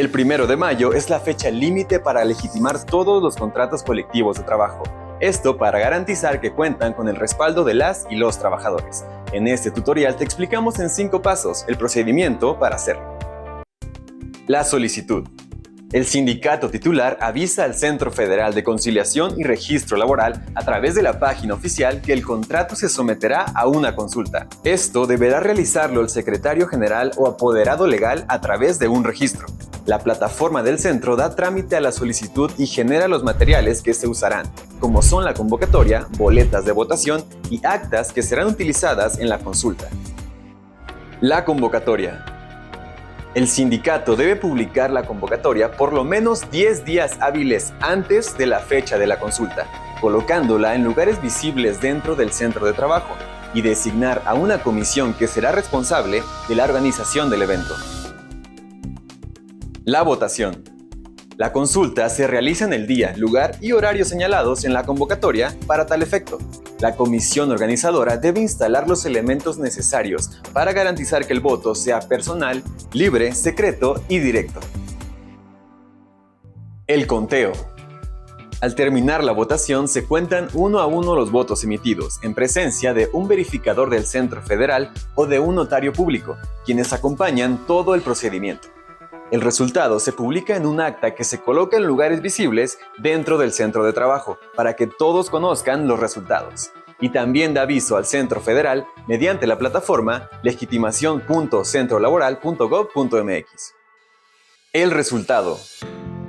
El 1 de mayo es la fecha límite para legitimar todos los contratos colectivos de trabajo. Esto para garantizar que cuentan con el respaldo de las y los trabajadores. En este tutorial te explicamos en 5 pasos el procedimiento para hacerlo. La solicitud. El sindicato titular avisa al Centro Federal de Conciliación y Registro Laboral a través de la página oficial que el contrato se someterá a una consulta. Esto deberá realizarlo el secretario general o apoderado legal a través de un registro. La plataforma del centro da trámite a la solicitud y genera los materiales que se usarán, como son la convocatoria, boletas de votación y actas que serán utilizadas en la consulta. La convocatoria. El sindicato debe publicar la convocatoria por lo menos 10 días hábiles antes de la fecha de la consulta, colocándola en lugares visibles dentro del centro de trabajo y designar a una comisión que será responsable de la organización del evento. La votación. La consulta se realiza en el día, lugar y horario señalados en la convocatoria para tal efecto. La comisión organizadora debe instalar los elementos necesarios para garantizar que el voto sea personal, libre, secreto y directo. El conteo. Al terminar la votación se cuentan uno a uno los votos emitidos, en presencia de un verificador del Centro Federal o de un notario público, quienes acompañan todo el procedimiento. El resultado se publica en un acta que se coloca en lugares visibles dentro del centro de trabajo para que todos conozcan los resultados. Y también da aviso al Centro Federal mediante la plataforma legitimación.centrolaboral.gov.mx. El resultado.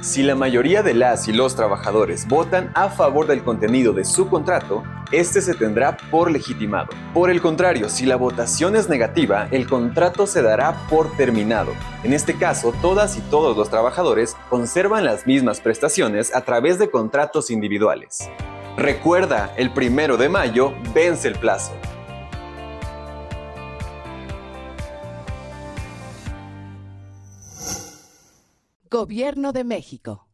Si la mayoría de las y los trabajadores votan a favor del contenido de su contrato, este se tendrá por legitimado. Por el contrario, si la votación es negativa, el contrato se dará por terminado. En este caso, todas y todos los trabajadores conservan las mismas prestaciones a través de contratos individuales. Recuerda, el 1 de mayo vence el plazo. Gobierno de México.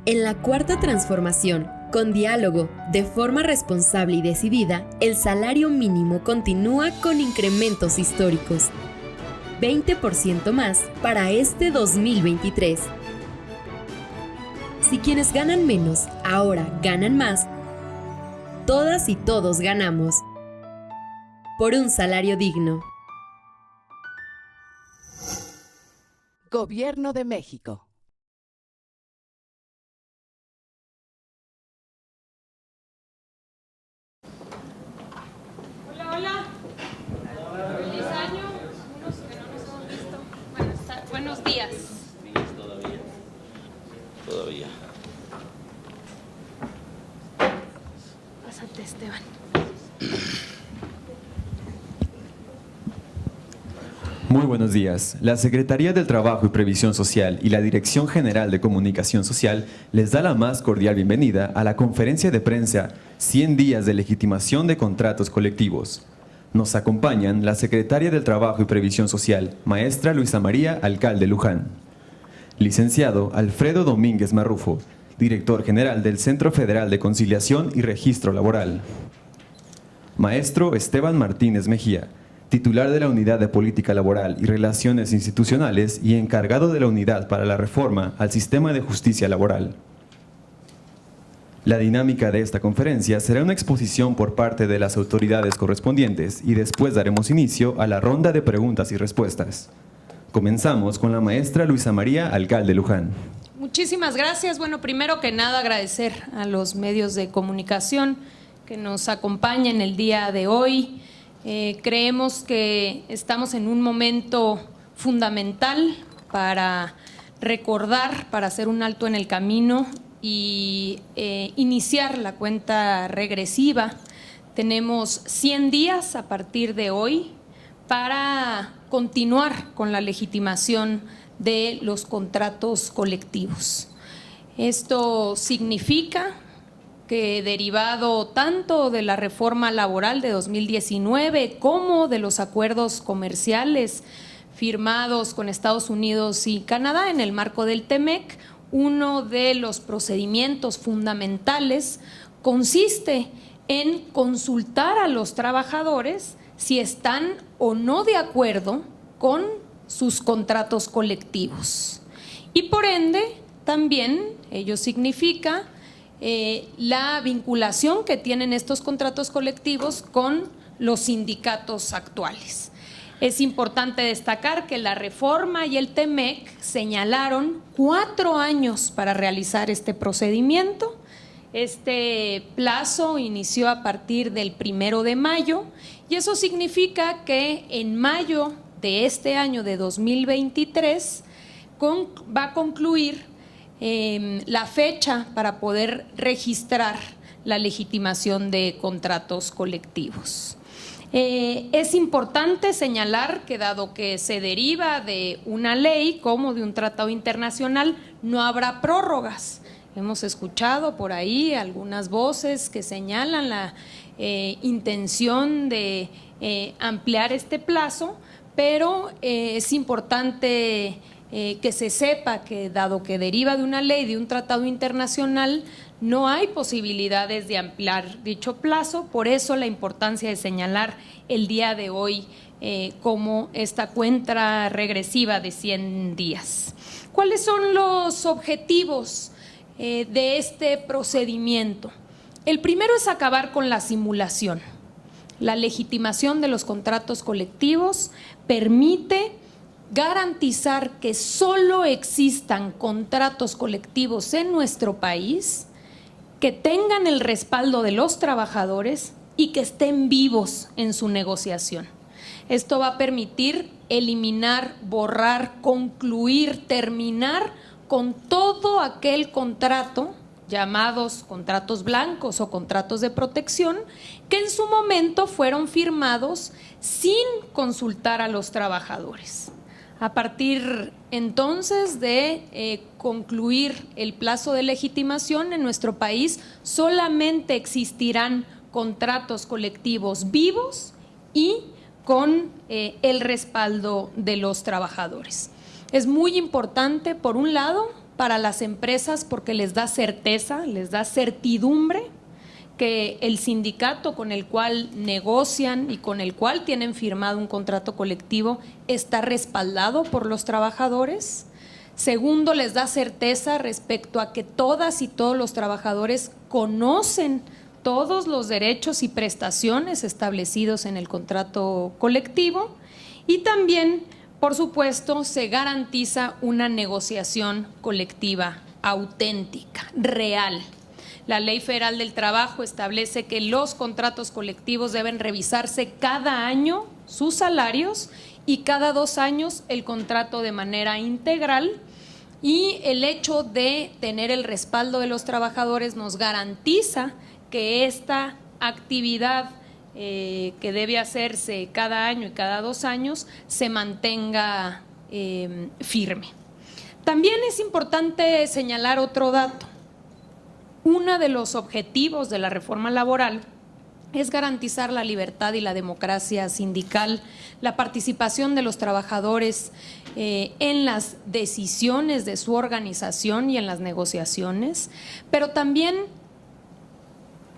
En la cuarta transformación, con diálogo, de forma responsable y decidida, el salario mínimo continúa con incrementos históricos. 20% más para este 2023. Si quienes ganan menos ahora ganan más, todas y todos ganamos. Por un salario digno. Gobierno de México. Hola. Feliz año. Unos que no nos hemos visto. Buenos días. Todavía. Pásate, Esteban. Muy buenos días. La Secretaría del Trabajo y Previsión Social y la Dirección General de Comunicación Social les da la más cordial bienvenida a la conferencia de prensa 100 días de legitimación de contratos colectivos. Nos acompañan la Secretaria del Trabajo y Previsión Social, maestra Luisa María Alcalde Luján. Licenciado Alfredo Domínguez Marrufo, Director General del Centro Federal de Conciliación y Registro Laboral. Maestro Esteban Martínez Mejía, titular de la Unidad de Política Laboral y Relaciones Institucionales y encargado de la Unidad para la Reforma al Sistema de Justicia Laboral. La dinámica de esta conferencia será una exposición por parte de las autoridades correspondientes y después daremos inicio a la ronda de preguntas y respuestas. Comenzamos con la maestra Luisa María Alcalde Luján. Muchísimas gracias. Bueno, primero que nada agradecer a los medios de comunicación que nos acompañan el día de hoy. Creemos que estamos en un momento fundamental para recordar, para hacer un alto en el camino y iniciar la cuenta regresiva. Tenemos 100 días a partir de hoy para continuar con la legitimación de los contratos colectivos. Esto significa que, derivado tanto de la reforma laboral de 2019 como de los acuerdos comerciales firmados con Estados Unidos y Canadá en el marco del TEMEC, uno de los procedimientos fundamentales consiste en consultar a los trabajadores si están o no de acuerdo con sus contratos colectivos. Y por ende, también ello significa la vinculación que tienen estos contratos colectivos con los sindicatos actuales. Es importante destacar que la reforma y el TEMEC señalaron 4 años para realizar este procedimiento. Este plazo inició a partir del 1 de mayo y eso significa que en mayo de este año de 2023 va a concluir la fecha para poder registrar la legitimación de contratos colectivos. Es importante señalar que dado que se deriva de una ley como de un tratado internacional, no habrá prórrogas. Hemos escuchado por ahí algunas voces que señalan la intención de ampliar este plazo, pero es importante que se sepa que dado que deriva de una ley, de un tratado internacional, no hay posibilidades de ampliar dicho plazo, por eso la importancia de señalar el día de hoy como esta cuenta regresiva de 100 días. ¿Cuáles son los objetivos de este procedimiento? El primero es acabar con la simulación. La legitimación de los contratos colectivos permite garantizar que solo existan contratos colectivos en nuestro país que tengan el respaldo de los trabajadores y que estén vivos en su negociación. Esto va a permitir eliminar, borrar, concluir, terminar con todo aquel contrato, llamados contratos blancos o contratos de protección, que en su momento fueron firmados sin consultar a los trabajadores. A partir entonces de concluir el plazo de legitimación en nuestro país, solamente existirán contratos colectivos vivos y con el respaldo de los trabajadores. Es muy importante, por un lado, para las empresas porque les da certeza, les da certidumbre que el sindicato con el cual negocian y con el cual tienen firmado un contrato colectivo está respaldado por los trabajadores. Segundo, les da certeza respecto a que todas y todos los trabajadores conocen todos los derechos y prestaciones establecidos en el contrato colectivo y también, por supuesto, se garantiza una negociación colectiva auténtica, real. La Ley Federal del Trabajo establece que los contratos colectivos deben revisarse cada año sus salarios y cada 2 años el contrato de manera integral, y el hecho de tener el respaldo de los trabajadores nos garantiza que esta actividad que debe hacerse cada año y cada 2 años se mantenga firme. También es importante señalar otro dato. Uno de los objetivos de la reforma laboral es garantizar la libertad y la democracia sindical, la participación de los trabajadores en las decisiones de su organización y en las negociaciones, pero también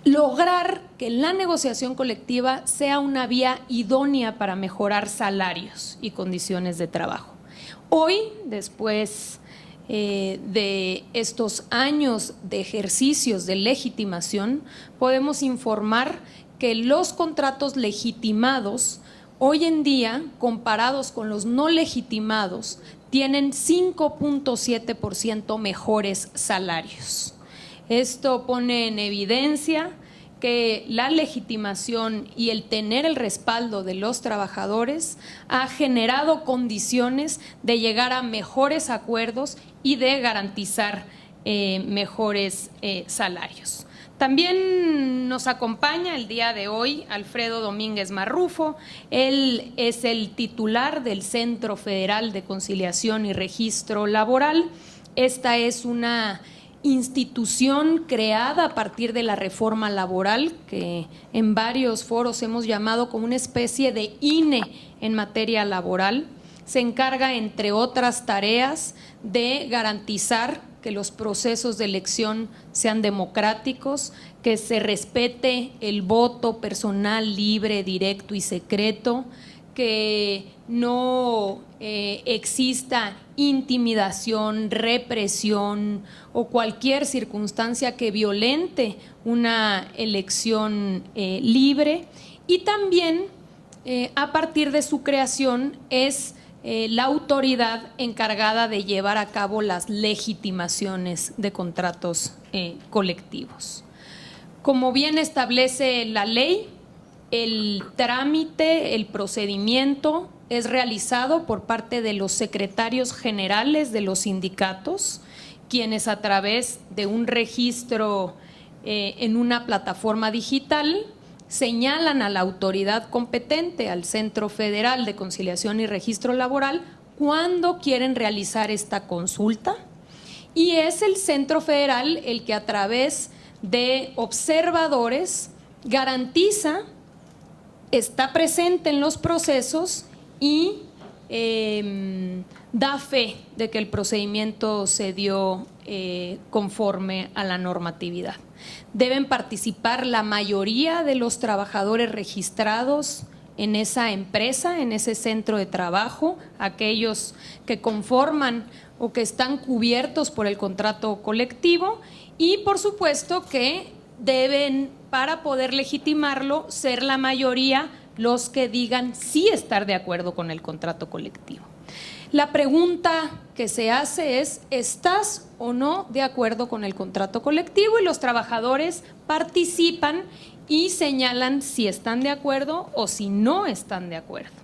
lograr que la negociación colectiva sea una vía idónea para mejorar salarios y condiciones de trabajo. Hoy, después de estos años de ejercicios de legitimación, podemos informar que los contratos legitimados hoy en día, comparados con los no legitimados, tienen 5.7% mejores salarios. Esto pone en evidencia que la legitimación y el tener el respaldo de los trabajadores ha generado condiciones de llegar a mejores acuerdos y de garantizar mejores salarios. También nos acompaña el día de hoy Alfredo Domínguez Marrufo. Él es el titular del Centro Federal de Conciliación y Registro Laboral. Esta es una institución creada a partir de la reforma laboral que en varios foros hemos llamado como una especie de INE en materia laboral. Se encarga, entre otras tareas, de garantizar que los procesos de elección sean democráticos, que se respete el voto personal, libre, directo y secreto, que no exista intimidación, represión o cualquier circunstancia que violente una elección libre. Y también, a partir de su creación, es la autoridad encargada de llevar a cabo las legitimaciones de contratos colectivos. Como bien establece la ley, el trámite, el procedimiento es realizado por parte de los secretarios generales de los sindicatos, quienes a través de un registro en una plataforma digital señalan a la autoridad competente, al Centro Federal de Conciliación y Registro Laboral, cuándo quieren realizar esta consulta, y es el Centro Federal el que a través de observadores garantiza, está presente en los procesos y da fe de que el procedimiento se dio conforme a la normatividad. Deben participar la mayoría de los trabajadores registrados en esa empresa, en ese centro de trabajo, aquellos que conforman o que están cubiertos por el contrato colectivo, y por supuesto que deben, para poder legitimarlo, ser la mayoría los que digan sí estar de acuerdo con el contrato colectivo. La pregunta que se hace es: ¿estás o no de acuerdo con el contrato colectivo? Y los trabajadores participan y señalan si están de acuerdo o si no están de acuerdo.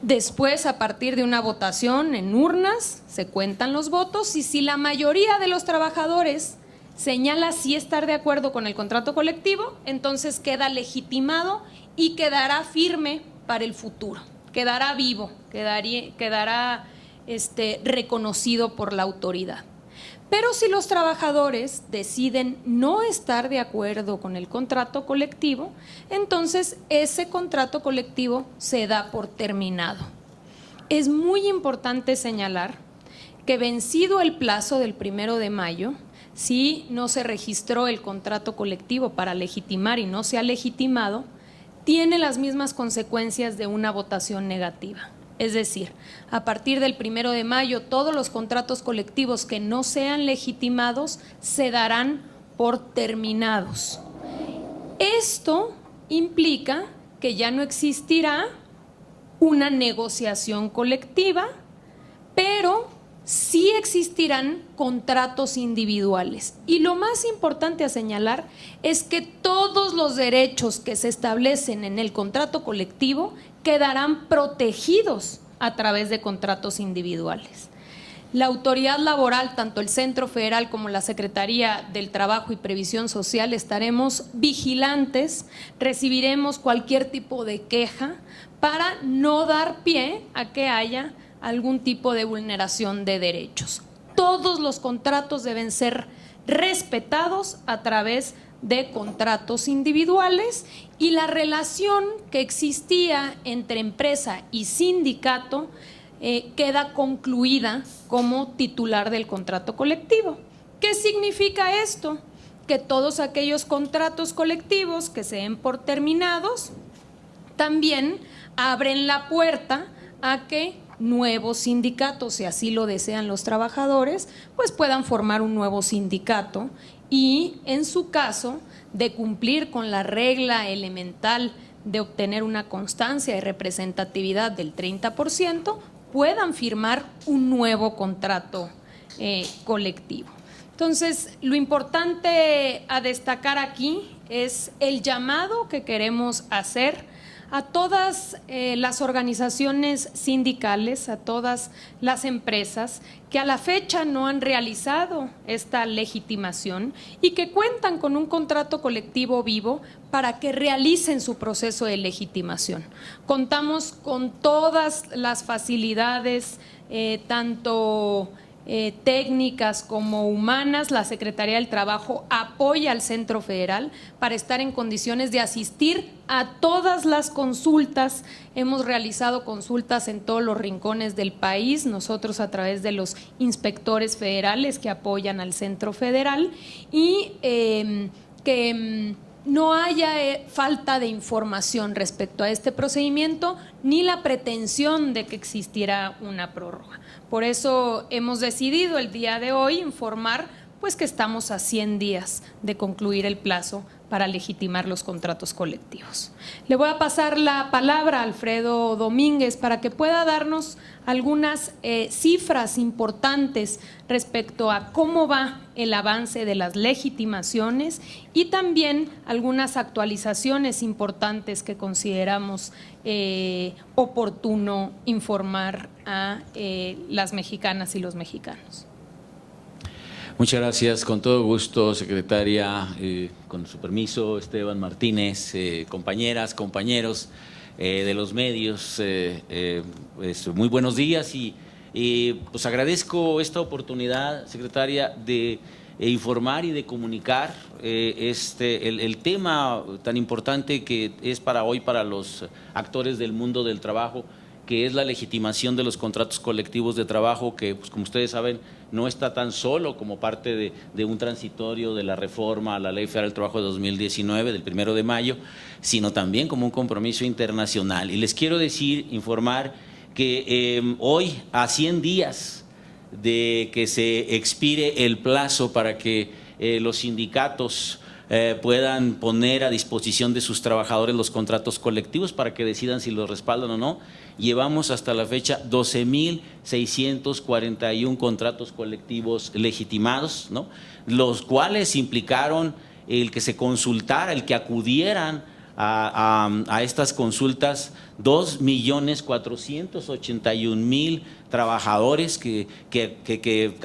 Después, a partir de una votación en urnas, se cuentan los votos, y si la mayoría de los trabajadores señala sí estar de acuerdo con el contrato colectivo, entonces queda legitimado y quedará firme para el futuro, quedará vivo, quedará reconocido por la autoridad. Pero si los trabajadores deciden no estar de acuerdo con el contrato colectivo, entonces ese contrato colectivo se da por terminado. Es muy importante señalar que, vencido el plazo del 1 de mayo, si no se registró el contrato colectivo para legitimar y no se ha legitimado, tiene las mismas consecuencias de una votación negativa. Es decir, a partir del 1 de mayo, todos los contratos colectivos que no sean legitimados se darán por terminados. Esto implica que ya no existirá una negociación colectiva, pero sí existirán contratos individuales. Y lo más importante a señalar es que todos los derechos que se establecen en el contrato colectivo quedarán protegidos a través de contratos individuales. La autoridad laboral, tanto el Centro Federal como la Secretaría del Trabajo y Previsión Social, estaremos vigilantes, recibiremos cualquier tipo de queja para no dar pie a que haya algún tipo de vulneración de derechos. Todos los contratos deben ser respetados a través de contratos individuales, y la relación que existía entre empresa y sindicato queda concluida como titular del contrato colectivo. ¿Qué significa esto? Que todos aquellos contratos colectivos que se den por terminados también abren la puerta a que nuevos sindicatos, si así lo desean los trabajadores, pues puedan formar un nuevo sindicato, y en su caso de cumplir con la regla elemental de obtener una constancia de representatividad del 30%, puedan firmar un nuevo contrato colectivo. Entonces, lo importante a destacar aquí es el llamado que queremos hacer a todas las organizaciones sindicales, a todas las empresas que a la fecha no han realizado esta legitimación y que cuentan con un contrato colectivo vivo para que realicen su proceso de legitimación. Contamos con todas las facilidades, tanto técnicas como humanas, la Secretaría del Trabajo apoya al Centro Federal para estar en condiciones de asistir a todas las consultas. Hemos realizado consultas en todos los rincones del país, nosotros a través de los inspectores federales que apoyan al Centro Federal, y que no haya falta de información respecto a este procedimiento ni la pretensión de que existiera una prórroga. Por eso hemos decidido el día de hoy informar pues que estamos a 100 días de concluir el plazo para legitimar los contratos colectivos. Le voy a pasar la palabra a Alfredo Domínguez para que pueda darnos algunas cifras importantes respecto a cómo va el avance de las legitimaciones y también algunas actualizaciones importantes que consideramos oportuno informar a las mexicanas y los mexicanos. Muchas gracias, con todo gusto, secretaria, con su permiso, Esteban Martínez, compañeras, compañeros de los medios, muy buenos días y pues agradezco esta oportunidad, secretaria, de informar y de comunicar el tema tan importante que es para hoy para los actores del mundo del trabajo, que es la legitimación de los contratos colectivos de trabajo, que pues, como ustedes saben, no está tan solo como parte de un transitorio de la reforma a la Ley Federal del Trabajo de 2019, del 1 de mayo, sino también como un compromiso internacional. Y les quiero informar que hoy, a 100 días de que se expire el plazo para que los sindicatos puedan poner a disposición de sus trabajadores los contratos colectivos para que decidan si los respaldan o no, llevamos hasta la fecha 12,641 contratos colectivos legitimados, ¿no? Los cuales implicaron el que se consultara, el que acudieran a estas consultas 2,481,000 trabajadores que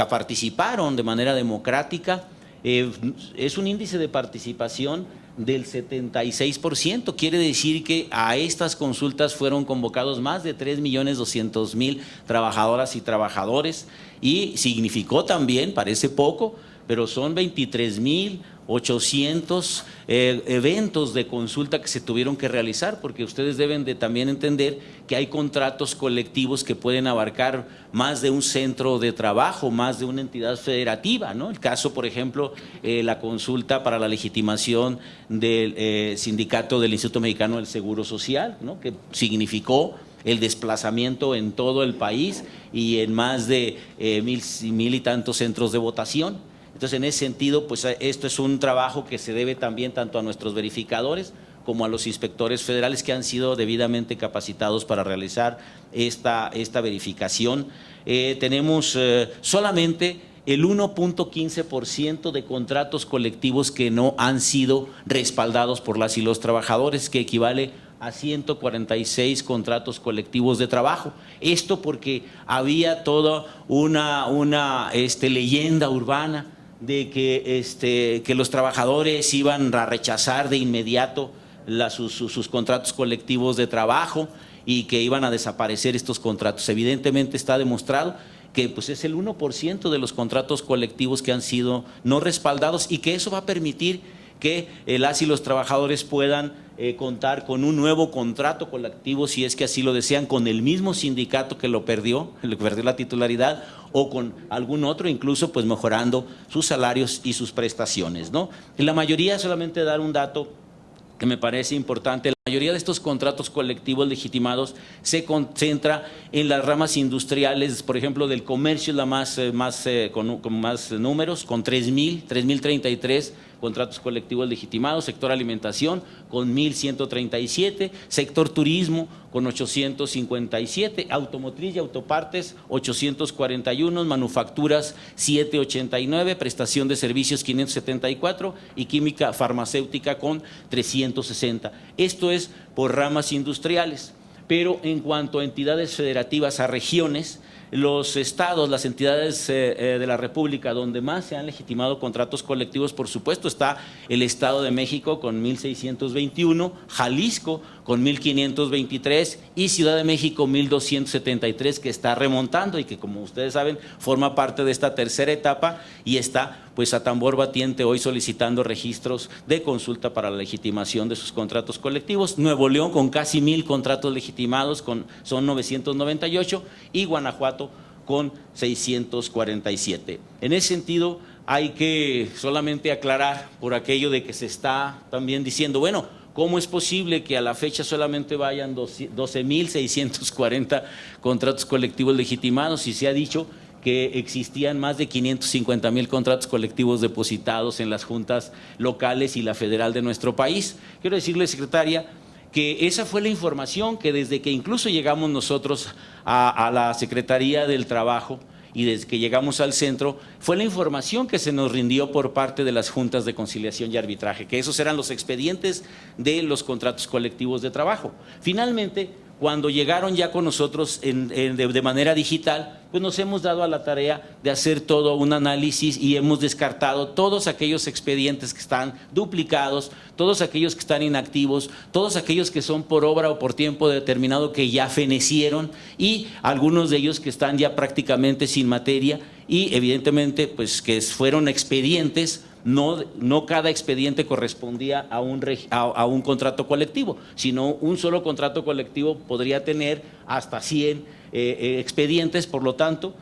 participaron de manera democrática. Es un índice de participación del 76%, quiere decir que a estas consultas fueron convocados más de 3,200,000 trabajadoras y trabajadores, y significó también, parece poco, pero son 23,800 eventos de consulta que se tuvieron que realizar, porque ustedes deben de también entender que hay contratos colectivos que pueden abarcar más de un centro de trabajo, más de una entidad federativa, ¿no? El caso, por ejemplo, la consulta para la legitimación del sindicato del Instituto Mexicano del Seguro Social, ¿no? Que significó el desplazamiento en todo el país y en más de mil y tantos centros de votación. Entonces, en ese sentido, pues esto es un trabajo que se debe también tanto a nuestros verificadores como a los inspectores federales que han sido debidamente capacitados para realizar esta verificación. Tenemos solamente el 1,15% de contratos colectivos que no han sido respaldados por las y los trabajadores, que equivale a 146 contratos colectivos de trabajo. Esto porque había toda una leyenda urbana de que los trabajadores iban a rechazar de inmediato sus contratos colectivos de trabajo y que iban a desaparecer estos contratos. Evidentemente está demostrado que pues, es el 1% de los contratos colectivos que han sido no respaldados, y que eso va a permitir que las y los trabajadores puedan contar con un nuevo contrato colectivo, si es que así lo desean, con el mismo sindicato que lo perdió la titularidad, o con algún otro, incluso pues mejorando sus salarios y sus prestaciones, ¿no? En la mayoría, solamente dar un dato que me parece importante, la mayoría de estos contratos colectivos legitimados se concentra en las ramas industriales. Por ejemplo, del comercio es la con más números, con 3,033 contratos colectivos legitimados, sector alimentación con 1,137, sector turismo con 857, automotriz y autopartes 841, manufacturas 789, prestación de servicios 574 y química farmacéutica con 360. Esto es por ramas industriales, pero en cuanto a entidades federativas, a regiones, los estados, las entidades de la República donde más se han legitimado contratos colectivos, por supuesto, está el Estado de México con 1,621, Jalisco con 1,523 y Ciudad de México 1,273, que está remontando y que, como ustedes saben, forma parte de esta tercera etapa y está pues a tambor batiente hoy solicitando registros de consulta para la legitimación de sus contratos colectivos. Nuevo León con casi 1,000 contratos legitimados, son 998, y Guanajuato con 647. En ese sentido, hay que solamente aclarar por aquello de que se está también diciendo, bueno, ¿cómo es posible que a la fecha solamente vayan 12,640 contratos colectivos legitimados? Y se ha dicho que existían más de 550,000 contratos colectivos depositados en las juntas locales y la federal de nuestro país. Quiero decirle, secretaria, que esa fue la información que desde que incluso llegamos nosotros a la Secretaría del Trabajo y desde que llegamos al centro, fue la información que se nos rindió por parte de las juntas de conciliación y arbitraje, que esos eran los expedientes de los contratos colectivos de trabajo. Finalmente, cuando llegaron ya con nosotros de manera digital, pues nos hemos dado a la tarea de hacer todo un análisis y hemos descartado todos aquellos expedientes que están duplicados, todos aquellos que están inactivos, todos aquellos que son por obra o por tiempo determinado que ya fenecieron y algunos de ellos que están ya prácticamente sin materia y evidentemente pues que fueron expedientes. No cada expediente correspondía a un contrato colectivo, sino un solo contrato colectivo podría tener hasta 100 expedientes. Por lo tanto,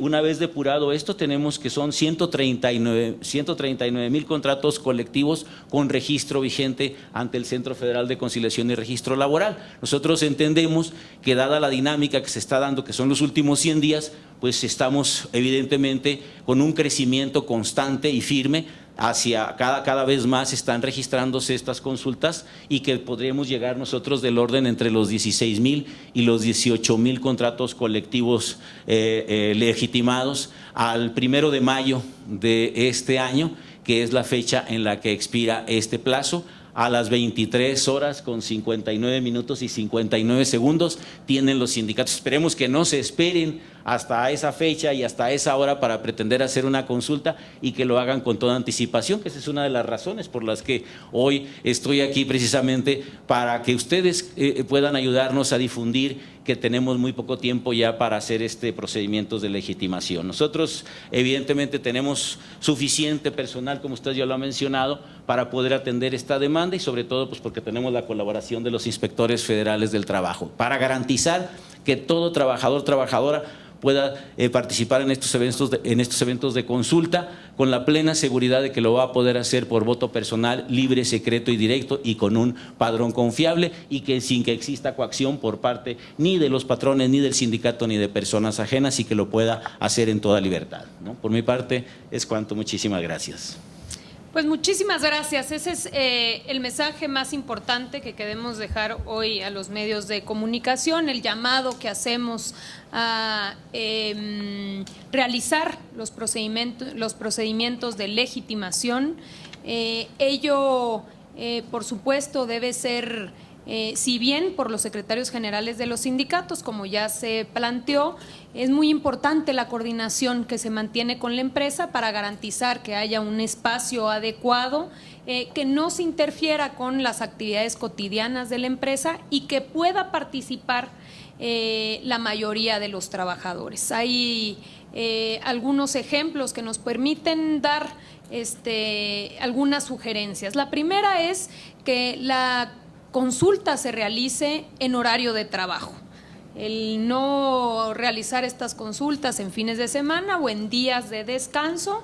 una vez depurado esto, tenemos que son 139,000 contratos colectivos con registro vigente ante el Centro Federal de Conciliación y Registro Laboral. Nosotros entendemos que dada la dinámica que se está dando, que son los últimos 100 días, pues estamos evidentemente con un crecimiento constante y firme hacia cada vez más están registrándose estas consultas y que podríamos llegar nosotros del orden entre los 16,000 y los 18,000 contratos colectivos legitimados al 1 de mayo de este año, que es la fecha en la que expira este plazo. A las 23 horas con 59 minutos y 59 segundos tienen los sindicatos. Esperemos que no se esperen hasta esa fecha y hasta esa hora para pretender hacer una consulta y que lo hagan con toda anticipación, que esa es una de las razones por las que hoy estoy aquí precisamente para que ustedes puedan ayudarnos a difundir que tenemos muy poco tiempo ya para hacer procedimientos de legitimación. Nosotros evidentemente tenemos suficiente personal, como usted ya lo ha mencionado, para poder atender esta demanda y sobre todo pues porque tenemos la colaboración de los inspectores federales del trabajo para garantizar que todo trabajador, trabajadora pueda participar en estos eventos de consulta con la plena seguridad de que lo va a poder hacer por voto personal, libre, secreto y directo y con un padrón confiable y que sin que exista coacción por parte ni de los patrones, ni del sindicato, ni de personas ajenas y que lo pueda hacer en toda libertad, ¿no? Por mi parte es cuanto. Muchísimas gracias. Pues muchísimas gracias. Ese es el mensaje más importante que queremos dejar hoy a los medios de comunicación, el llamado que hacemos a realizar los procedimientos de legitimación. Ello, por supuesto, debe ser, si bien por los secretarios generales de los sindicatos, como ya se planteó, es muy importante la coordinación que se mantiene con la empresa para garantizar que haya un espacio adecuado, que no se interfiera con las actividades cotidianas de la empresa y que pueda participar la mayoría de los trabajadores. Hay algunos ejemplos que nos permiten dar algunas sugerencias. La primera es que la consulta se realice en horario de trabajo. El no realizar estas consultas en fines de semana o en días de descanso,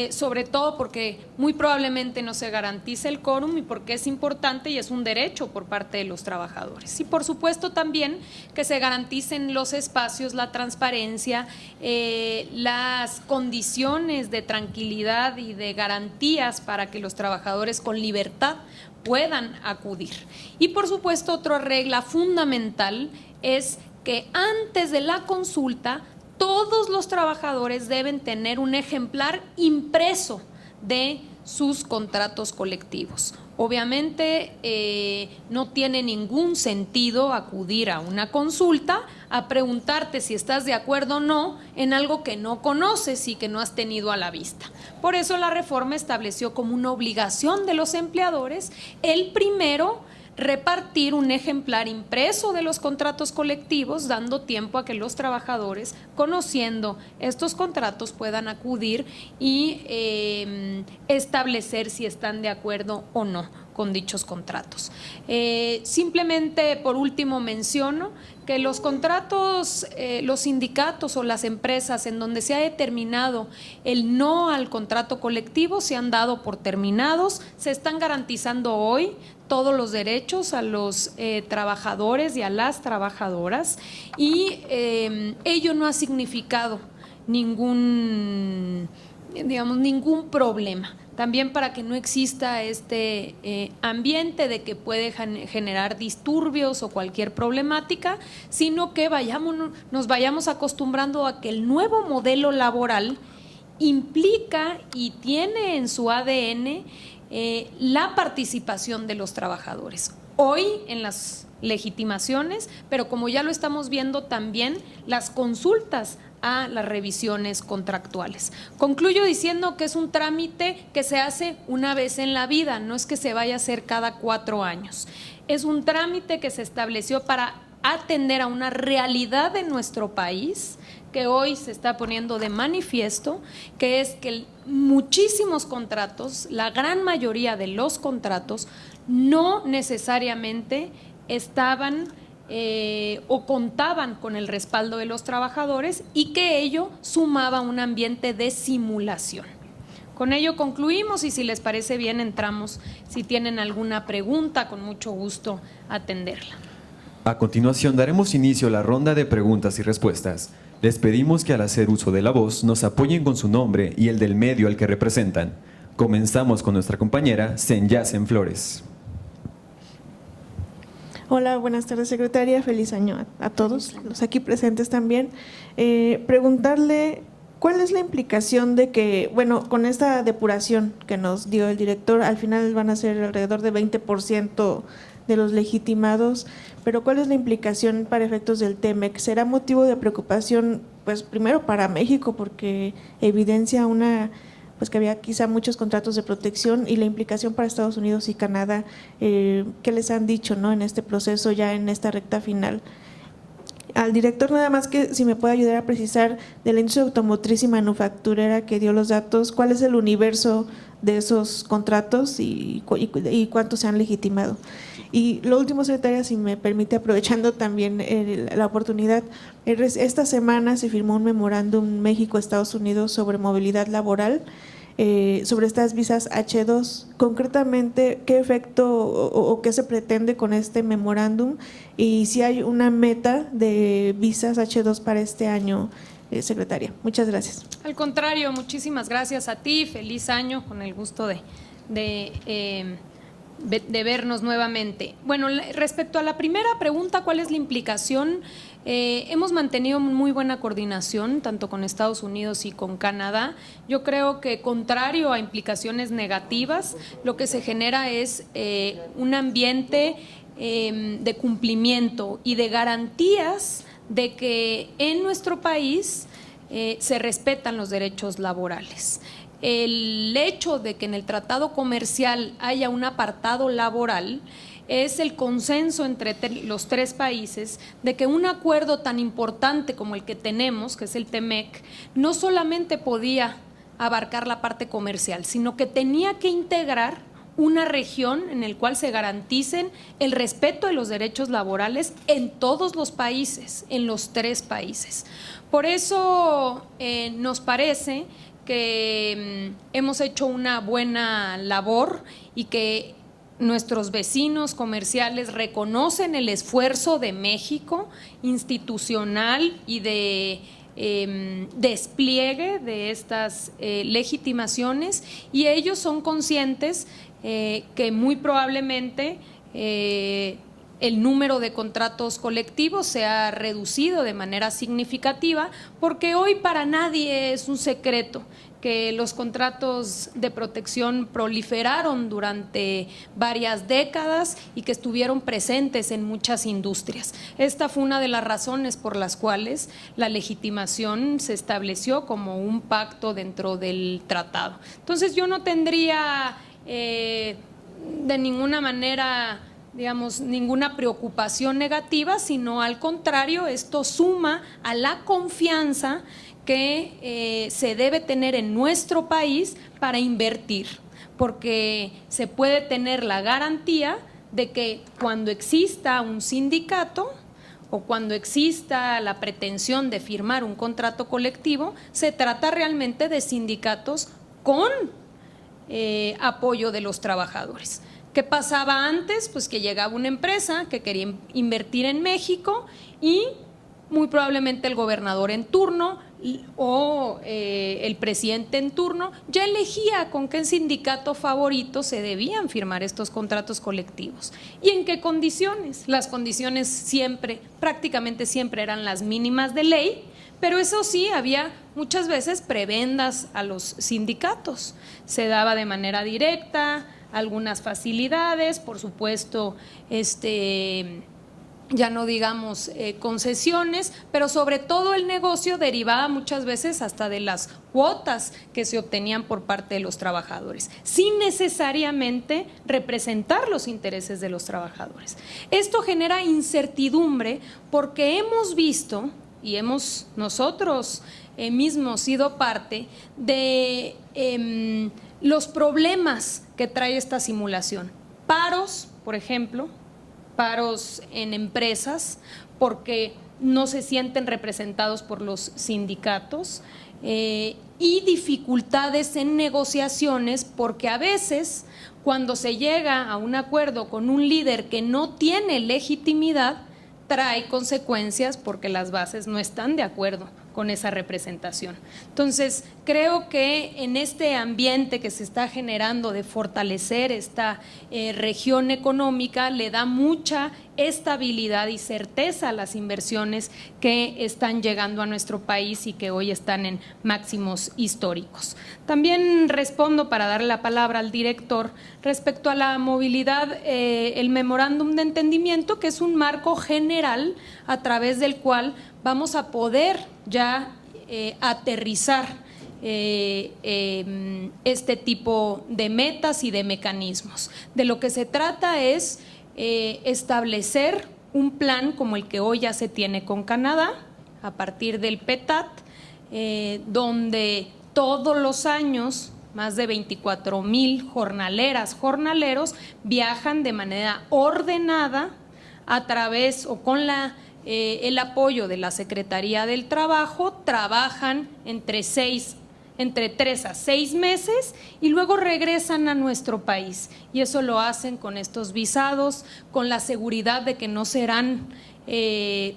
sobre todo porque muy probablemente no se garantice el quórum y porque es importante y es un derecho por parte de los trabajadores. Y por supuesto también que se garanticen los espacios, la transparencia, las condiciones de tranquilidad y de garantías para que los trabajadores con libertad puedan acudir. Y por supuesto otra regla fundamental es que antes de la consulta todos los trabajadores deben tener un ejemplar impreso de sus contratos colectivos. Obviamente no tiene ningún sentido acudir a una consulta a preguntarte si estás de acuerdo o no en algo que no conoces y que no has tenido a la vista. Por eso la reforma estableció como una obligación de los empleadores el primero repartir un ejemplar impreso de los contratos colectivos, dando tiempo a que los trabajadores, conociendo estos contratos, puedan acudir y establecer si están de acuerdo o no con dichos contratos. Simplemente, por último, menciono que los contratos, los sindicatos o las empresas en donde se ha determinado el no al contrato colectivo se han dado por terminados, se están garantizando hoy todos los derechos a los trabajadores y a las trabajadoras, y ello no ha significado ningún problema. También para que no exista este ambiente de que puede generar disturbios o cualquier problemática, sino que nos vayamos acostumbrando a que el nuevo modelo laboral implica y tiene en su ADN la participación de los trabajadores. Hoy en las legitimaciones, pero como ya lo estamos viendo también, las consultas a las revisiones contractuales. Concluyo diciendo que es un trámite que se hace una vez en la vida, no es que se vaya a hacer cada 4 años. Es un trámite que se estableció para atender a una realidad de nuestro país que hoy se está poniendo de manifiesto, que es que muchísimos contratos, la gran mayoría de los contratos, no necesariamente estaban o contaban con el respaldo de los trabajadores, y que ello sumaba un ambiente de simulación. Con ello concluimos, y si les parece bien entramos, si tienen alguna pregunta, con mucho gusto atenderla. A continuación daremos inicio a la ronda de preguntas y respuestas. Les pedimos que al hacer uso de la voz nos apoyen con su nombre y el del medio al que representan. Comenzamos con nuestra compañera Senyacen Flores. Hola, buenas tardes, secretaria. Feliz año a todos, los aquí presentes también. Preguntarle cuál es la implicación de que, bueno, con esta depuración que nos dio el director, al final van a ser alrededor de 20% de los legitimados, pero ¿cuál es la implicación para efectos del TEMEC? ¿Será motivo de preocupación, pues primero para México, porque evidencia pues que había quizá muchos contratos de protección, y la implicación para Estados Unidos y Canadá? ¿Qué les han dicho, no, en este proceso, ya en esta recta final? Al director, nada más que si me puede ayudar a precisar, de la industria automotriz y manufacturera que dio los datos, ¿cuál es el universo de esos contratos y cuántos se han legitimado? Y lo último, secretaria, si me permite, aprovechando también la oportunidad, esta semana se firmó un memorándum México-Estados Unidos sobre movilidad laboral, sobre estas visas H2. Concretamente, ¿qué efecto o qué se pretende con este memorándum? Y si hay una meta de visas H2 para este año, secretaria. Muchas gracias. Al contrario, muchísimas gracias a ti. Feliz año, con el gusto de vernos nuevamente. Bueno, respecto a la primera pregunta, ¿cuál es la implicación? Hemos mantenido muy buena coordinación tanto con Estados Unidos y con Canadá. Yo creo que, contrario a implicaciones negativas, lo que se genera es un ambiente de cumplimiento y de garantías de que en nuestro país se respetan los derechos laborales. El hecho de que en el tratado comercial haya un apartado laboral es el consenso entre los 3 países de que un acuerdo tan importante como el que tenemos, que es el TEMEC, no solamente podía abarcar la parte comercial, sino que tenía que integrar una región en la cual se garanticen el respeto de los derechos laborales en todos los países, en los 3 países. Por eso nos parece que hemos hecho una buena labor y que nuestros vecinos comerciales reconocen el esfuerzo de México institucional y de despliegue de estas legitimaciones, y ellos son conscientes que muy probablemente el número de contratos colectivos se ha reducido de manera significativa, porque hoy para nadie es un secreto que los contratos de protección proliferaron durante varias décadas y que estuvieron presentes en muchas industrias. Esta fue una de las razones por las cuales la legitimación se estableció como un pacto dentro del tratado. Entonces yo no tendría de ninguna manera digamos, ninguna preocupación negativa, sino al contrario, esto suma a la confianza que se debe tener en nuestro país para invertir, porque se puede tener la garantía de que cuando exista un sindicato o cuando exista la pretensión de firmar un contrato colectivo, se trata realmente de sindicatos con apoyo de los trabajadores. ¿Qué pasaba antes? Pues que llegaba una empresa que quería invertir en México y muy probablemente el gobernador en turno o el presidente en turno ya elegía con qué sindicato favorito se debían firmar estos contratos colectivos y en qué condiciones. Las condiciones siempre, prácticamente siempre eran las mínimas de ley, pero eso sí, había muchas veces prebendas a los sindicatos. Se daba de manera directa algunas facilidades, por supuesto, ya no digamos concesiones, pero sobre todo el negocio derivaba muchas veces hasta de las cuotas que se obtenían por parte de los trabajadores, sin necesariamente representar los intereses de los trabajadores. Esto genera incertidumbre porque hemos visto y hemos nosotros mismos sido parte de los problemas que trae esta simulación. Paros, por ejemplo, paros en empresas porque no se sienten representados por los sindicatos y dificultades en negociaciones porque a veces cuando se llega a un acuerdo con un líder que no tiene legitimidad, trae consecuencias porque las bases no están de acuerdo con esa representación. Entonces, creo que en este ambiente que se está generando de fortalecer esta región económica, le da mucha estabilidad y certeza a las inversiones que están llegando a nuestro país y que hoy están en máximos históricos. También respondo para darle la palabra al director respecto a la movilidad, el memorándum de entendimiento, que es un marco general a través del cual vamos a poder ya aterrizar este tipo de metas y de mecanismos. De lo que se trata es establecer un plan como el que hoy ya se tiene con Canadá, a partir del PETAT, donde todos los años más de 24,000 jornaleros viajan de manera ordenada a través o con el apoyo de la Secretaría del Trabajo, trabajan entre 3 a 6 meses y luego regresan a nuestro país. Y eso lo hacen con estos visados, con la seguridad de que no serán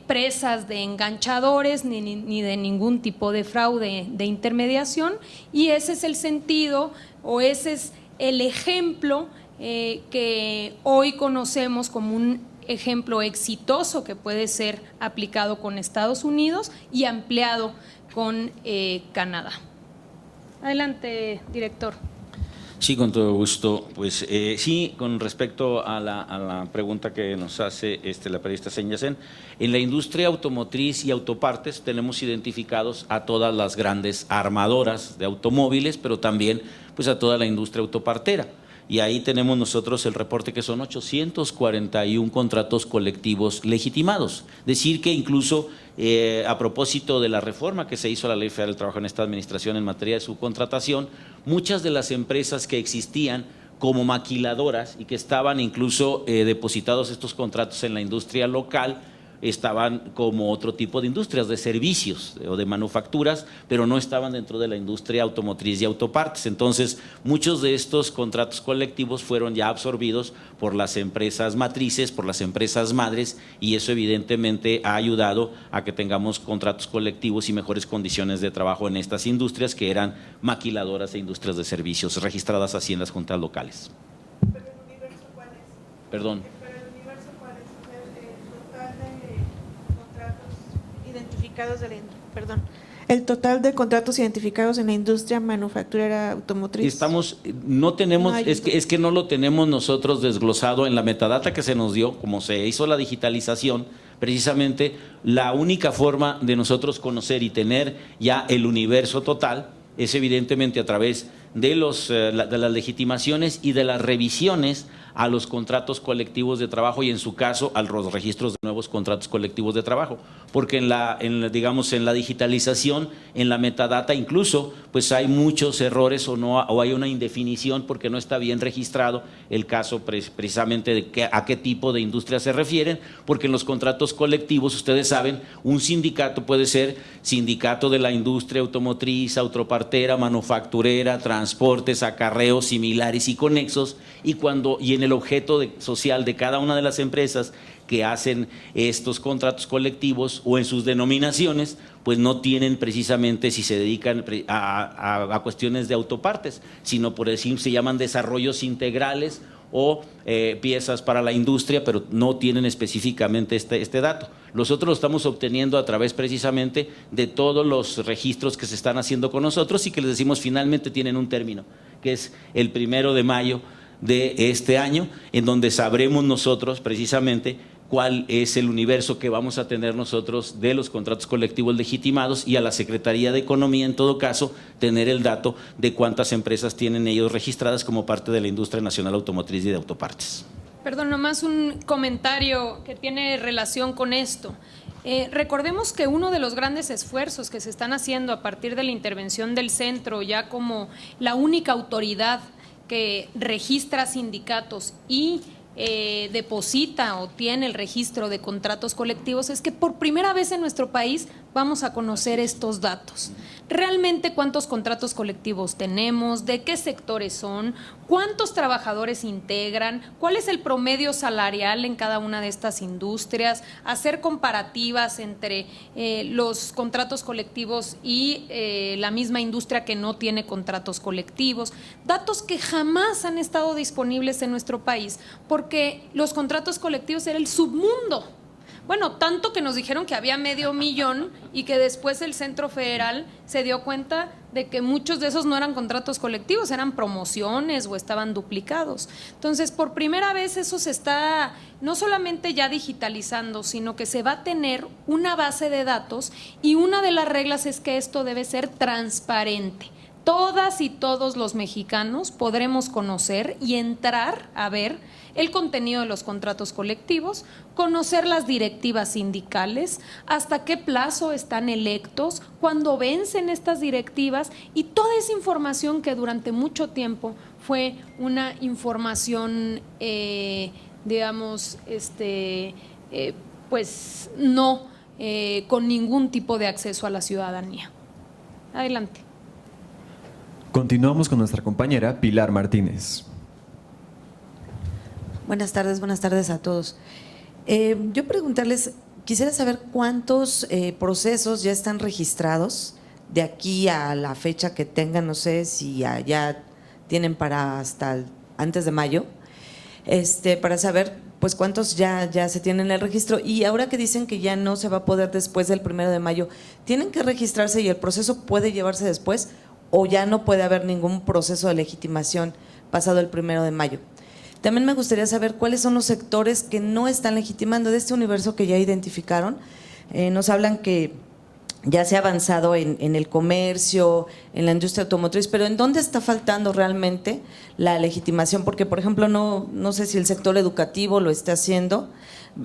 presas de enganchadores ni de ningún tipo de fraude de intermediación. Y ese es el sentido o ese es el ejemplo que hoy conocemos como un ejemplo exitoso que puede ser aplicado con Estados Unidos y ampliado con Canadá. Adelante, director. Sí, con todo gusto. Pues sí, con respecto a la pregunta que nos hace la periodista Senyacen, en la industria automotriz y autopartes tenemos identificados a todas las grandes armadoras de automóviles, pero también pues a toda la industria autopartera. Y ahí tenemos nosotros el reporte que son 841 contratos colectivos legitimados. Decir que incluso a propósito de la reforma que se hizo a la Ley Federal del Trabajo en esta administración en materia de subcontratación, muchas de las empresas que existían como maquiladoras y que estaban incluso depositados estos contratos en la industria local, estaban como otro tipo de industrias, de servicios o de manufacturas, pero no estaban dentro de la industria automotriz y autopartes. Entonces, muchos de estos contratos colectivos fueron ya absorbidos por las empresas matrices, por las empresas madres, y eso evidentemente ha ayudado a que tengamos contratos colectivos y mejores condiciones de trabajo en estas industrias que eran maquiladoras e industrias de servicios registradas así en las juntas locales. ¿Pero el universo cuál es? Perdón. El total de contratos identificados en la industria manufacturera automotriz. No tenemos, es que no lo tenemos nosotros desglosado en la metadata que se nos dio, como se hizo la digitalización. Precisamente la única forma de nosotros conocer y tener ya el universo total es evidentemente a través de las legitimaciones y de las revisiones a los contratos colectivos de trabajo y en su caso a los registros de nuevos contratos colectivos de trabajo, porque en la digitalización, en la metadata incluso, pues hay muchos errores o hay una indefinición porque no está bien registrado el caso precisamente de a qué tipo de industria se refieren, porque en los contratos colectivos, ustedes saben, un sindicato puede ser sindicato de la industria automotriz, autopartera, manufacturera, transportes, acarreos similares y conexos, y en el objeto social de cada una de las empresas que hacen estos contratos colectivos o en sus denominaciones, pues no tienen precisamente si se dedican a cuestiones de autopartes, sino por decir se llaman desarrollos integrales o piezas para la industria, pero no tienen específicamente este dato. Nosotros lo estamos obteniendo a través precisamente de todos los registros que se están haciendo con nosotros y que les decimos finalmente tienen un término, que es el 1 de mayo de este año, en donde sabremos nosotros precisamente cuál es el universo que vamos a tener nosotros de los contratos colectivos legitimados y a la Secretaría de Economía, en todo caso, tener el dato de cuántas empresas tienen ellos registradas como parte de la industria nacional automotriz y de autopartes. Perdón, nomás un comentario que tiene relación con esto. Recordemos que uno de los grandes esfuerzos que se están haciendo a partir de la intervención del centro, ya como la única autoridad que registra sindicatos y deposita o tiene el registro de contratos colectivos, es que por primera vez en nuestro país vamos a conocer estos datos. Realmente cuántos contratos colectivos tenemos, de qué sectores son, cuántos trabajadores integran, cuál es el promedio salarial en cada una de estas industrias, hacer comparativas entre los contratos colectivos y la misma industria que no tiene contratos colectivos, datos que jamás han estado disponibles en nuestro país, porque los contratos colectivos era el submundo. Bueno, tanto que nos dijeron que había 500,000 y que después el Centro Federal se dio cuenta de que muchos de esos no eran contratos colectivos, eran promociones o estaban duplicados. Entonces, por primera vez eso se está no solamente ya digitalizando, sino que se va a tener una base de datos y una de las reglas es que esto debe ser transparente. Todas y todos los mexicanos podremos conocer y entrar a ver el contenido de los contratos colectivos, conocer las directivas sindicales, hasta qué plazo están electos, cuándo vencen estas directivas y toda esa información que durante mucho tiempo fue una información, pues no con ningún tipo de acceso a la ciudadanía. Adelante. Continuamos con nuestra compañera Pilar Martínez. Buenas tardes a todos. Yo preguntarles, quisiera saber cuántos procesos ya están registrados de aquí a la fecha que tengan, no sé si ya tienen para hasta antes de mayo, para saber pues cuántos ya se tienen el registro. Y ahora que dicen que ya no se va a poder después del 1 de mayo, ¿tienen que registrarse y el proceso puede llevarse después o ya no puede haber ningún proceso de legitimación pasado el 1 de mayo? También me gustaría saber cuáles son los sectores que no están legitimando de este universo que ya identificaron. Nos hablan que ya se ha avanzado en el comercio, en la industria automotriz, pero ¿en dónde está faltando realmente la legitimación? Porque, por ejemplo, no sé si el sector educativo lo está haciendo,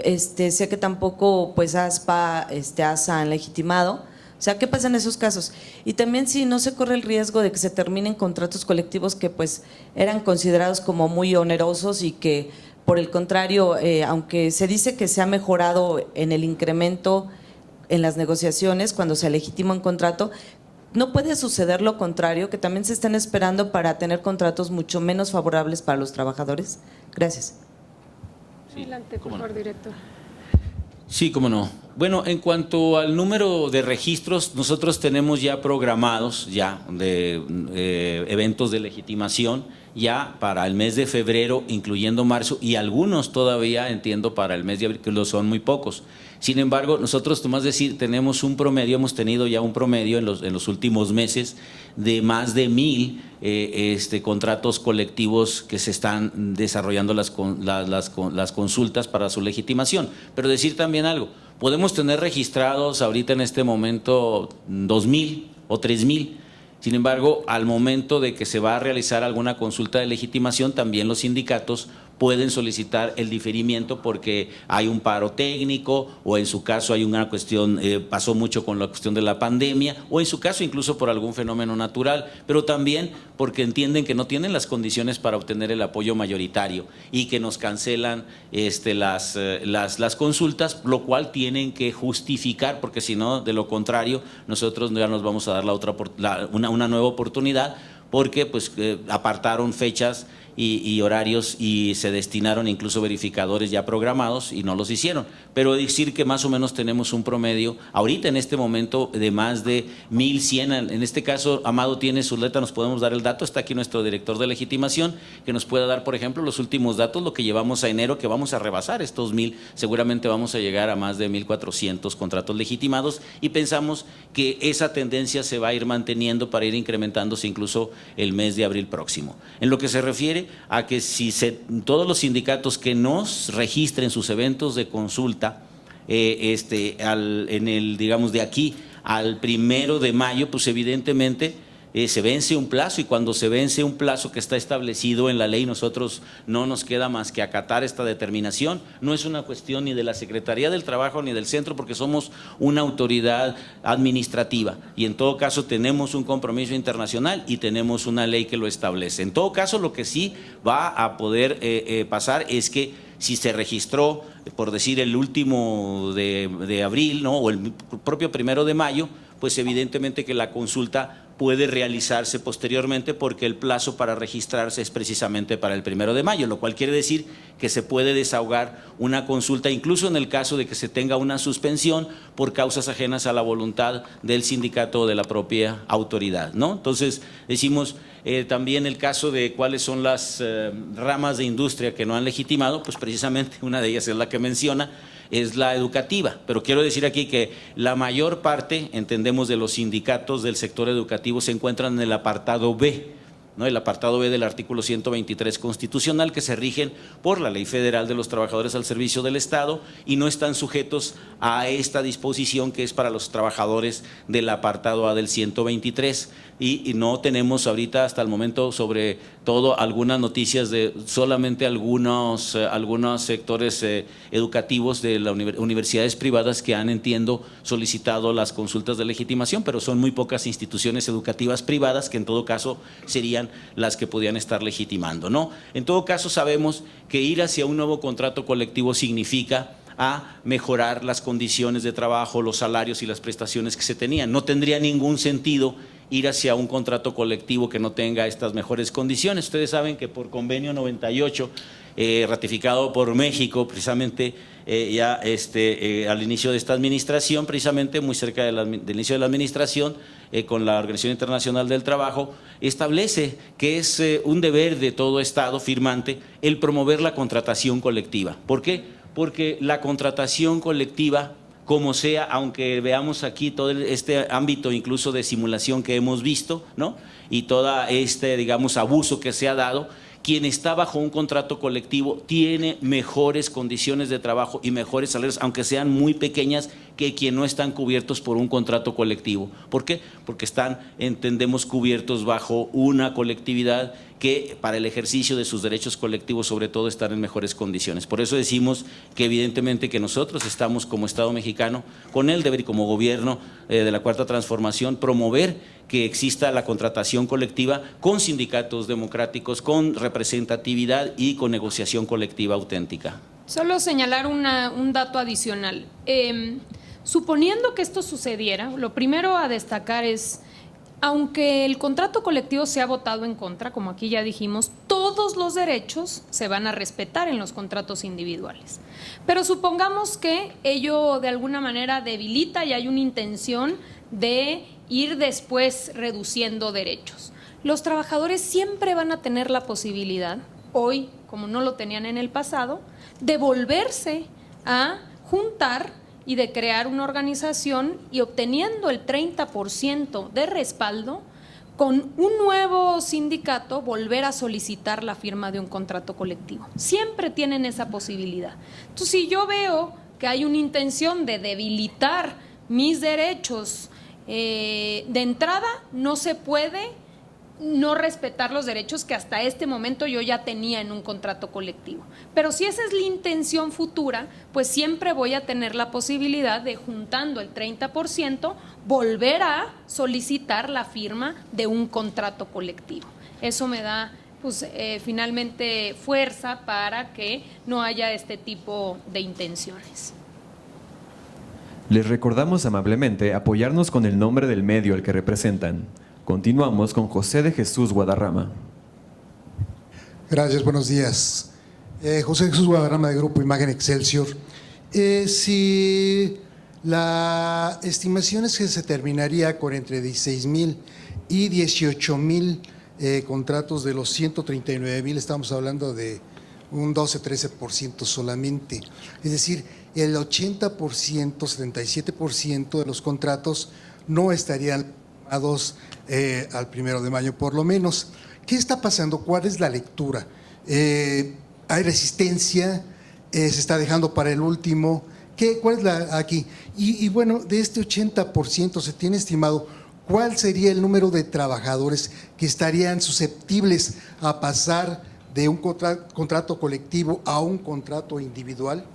sé que tampoco pues ASPA, ASA han legitimado. O sea, ¿qué pasa en esos casos? Y también si no se corre el riesgo de que se terminen contratos colectivos que pues eran considerados como muy onerosos y que por el contrario, aunque se dice que se ha mejorado en el incremento en las negociaciones cuando se legitima un contrato, ¿no puede suceder lo contrario, que también se están esperando para tener contratos mucho menos favorables para los trabajadores? Gracias. Sí, adelante, por favor, director. Sí, cómo no. Bueno, en cuanto al número de registros, nosotros tenemos ya programados de eventos de legitimación ya para el mes de febrero, incluyendo marzo, y algunos todavía, entiendo, para el mes de abril, que lo son muy pocos. Sin embargo, nosotros, tomás decir, tenemos un promedio, hemos tenido ya un promedio en los últimos meses de más de 1,000 contratos colectivos que se están desarrollando las consultas para su legitimación. Pero decir también algo, podemos tener registrados ahorita en este momento 2,000 o 3,000. Sin embargo, al momento de que se va a realizar alguna consulta de legitimación, también los sindicatos pueden solicitar el diferimiento porque hay un paro técnico o en su caso hay una cuestión, pasó mucho con la cuestión de la pandemia o en su caso incluso por algún fenómeno natural, pero también porque entienden que no tienen las condiciones para obtener el apoyo mayoritario y que nos cancelan las consultas, lo cual tienen que justificar porque si no, de lo contrario, nosotros ya nos vamos a dar una nueva oportunidad porque pues apartaron fechas y horarios y se destinaron incluso verificadores ya programados y no los hicieron. Pero decir que más o menos tenemos un promedio, ahorita en este momento, de más de 1,100, en este caso, Amado tiene su letra, nos podemos dar el dato, está aquí nuestro director de legitimación, que nos pueda dar, por ejemplo, los últimos datos, lo que llevamos a enero, que vamos a rebasar estos 1,000, seguramente vamos a llegar a más de 1,400 contratos legitimados y pensamos que esa tendencia se va a ir manteniendo para ir incrementándose incluso el mes de abril próximo. En lo que se refiere a que todos los sindicatos que nos registren sus eventos de consulta digamos de aquí al 1 de mayo, pues evidentemente se vence un plazo y cuando se vence un plazo que está establecido en la ley, nosotros no nos queda más que acatar esta determinación. No es una cuestión ni de la Secretaría del Trabajo ni del centro porque somos una autoridad administrativa y en todo caso tenemos un compromiso internacional y tenemos una ley que lo establece. En todo caso, lo que sí va a poder pasar es que si se registró, por decir, el último de abril, ¿no? O el propio 1 de mayo, pues evidentemente que la consulta puede realizarse posteriormente porque el plazo para registrarse es precisamente para el 1 de mayo, lo cual quiere decir que se puede desahogar una consulta incluso en el caso de que se tenga una suspensión por causas ajenas a la voluntad del sindicato o de la propia autoridad, ¿no? Entonces decimos también el caso de cuáles son las ramas de industria que no han legitimado, pues precisamente una de ellas es la que menciona, es la educativa, pero quiero decir aquí que la mayor parte, entendemos, de los sindicatos del sector educativo se encuentran en el apartado B, ¿no? El apartado B del artículo 123 constitucional, que se rigen por la Ley Federal de los Trabajadores al Servicio del Estado y no están sujetos a esta disposición que es para los trabajadores del apartado A del 123 y no tenemos ahorita hasta el momento sobre todo algunas noticias de solamente algunos sectores educativos de las universidades privadas que han, entiendo, solicitado las consultas de legitimación, pero son muy pocas instituciones educativas privadas que en todo caso serían las que podían estar legitimando, ¿no? En todo caso sabemos que ir hacia un nuevo contrato colectivo significa a mejorar las condiciones de trabajo, los salarios y las prestaciones que se tenían. No tendría ningún sentido ir hacia un contrato colectivo que no tenga estas mejores condiciones. Ustedes saben que por convenio 98, ratificado por México, precisamente al inicio de esta administración, precisamente muy cerca del inicio de la administración, con la Organización Internacional del Trabajo, establece que es un deber de todo Estado firmante el promover la contratación colectiva. ¿Por qué? Porque la contratación colectiva, como sea, aunque veamos aquí todo este ámbito incluso de simulación que hemos visto, ¿no? Y todo digamos, abuso que se ha dado, quien está bajo un contrato colectivo tiene mejores condiciones de trabajo y mejores salarios, aunque sean muy pequeñas, que quien no están cubiertos por un contrato colectivo. ¿Por qué? Porque están, entendemos, cubiertos bajo una colectividad que para el ejercicio de sus derechos colectivos sobre todo están en mejores condiciones. Por eso decimos que evidentemente que nosotros estamos como Estado mexicano con el deber y como gobierno de la Cuarta Transformación promover que exista la contratación colectiva con sindicatos democráticos, con representatividad y con negociación colectiva auténtica. Solo señalar un dato adicional. Suponiendo que esto sucediera, lo primero a destacar es, aunque el contrato colectivo se ha votado en contra, como aquí ya dijimos, todos los derechos se van a respetar en los contratos individuales. Pero supongamos que ello de alguna manera debilita y hay una intención de ir después reduciendo derechos. Los trabajadores siempre van a tener la posibilidad, hoy como no lo tenían en el pasado, de volverse a juntar y de crear una organización y obteniendo el 30% de respaldo, con un nuevo sindicato volver a solicitar la firma de un contrato colectivo. Siempre tienen esa posibilidad. Entonces, si yo veo que hay una intención de debilitar mis derechos, de entrada no se puede no respetar los derechos que hasta este momento yo ya tenía en un contrato colectivo. Pero si esa es la intención futura, pues siempre voy a tener la posibilidad de, juntando el 30%, volver a solicitar la firma de un contrato colectivo. Eso me da, pues, finalmente fuerza para que no haya este tipo de intenciones. Les recordamos amablemente apoyarnos con el nombre del medio al que representan. Continuamos con José de Jesús Guadarrama. Gracias, buenos días. José Jesús Guadarrama, de Grupo Imagen Excelsior. Si la estimación es que se terminaría con entre 16,000 y 18,000 contratos de los 139,000, estamos hablando de un 12-13% solamente. Es decir, el 80%, 77% de los contratos no estarían dados al 1 de mayo, por lo menos. ¿Qué está pasando? ¿Cuál es la lectura? ¿Hay resistencia? ¿Se está dejando para el último? ¿Cuál es la aquí? Y bueno, de este 80% se tiene estimado, ¿cuál sería el número de trabajadores que estarían susceptibles a pasar de un contrato colectivo a un contrato individual?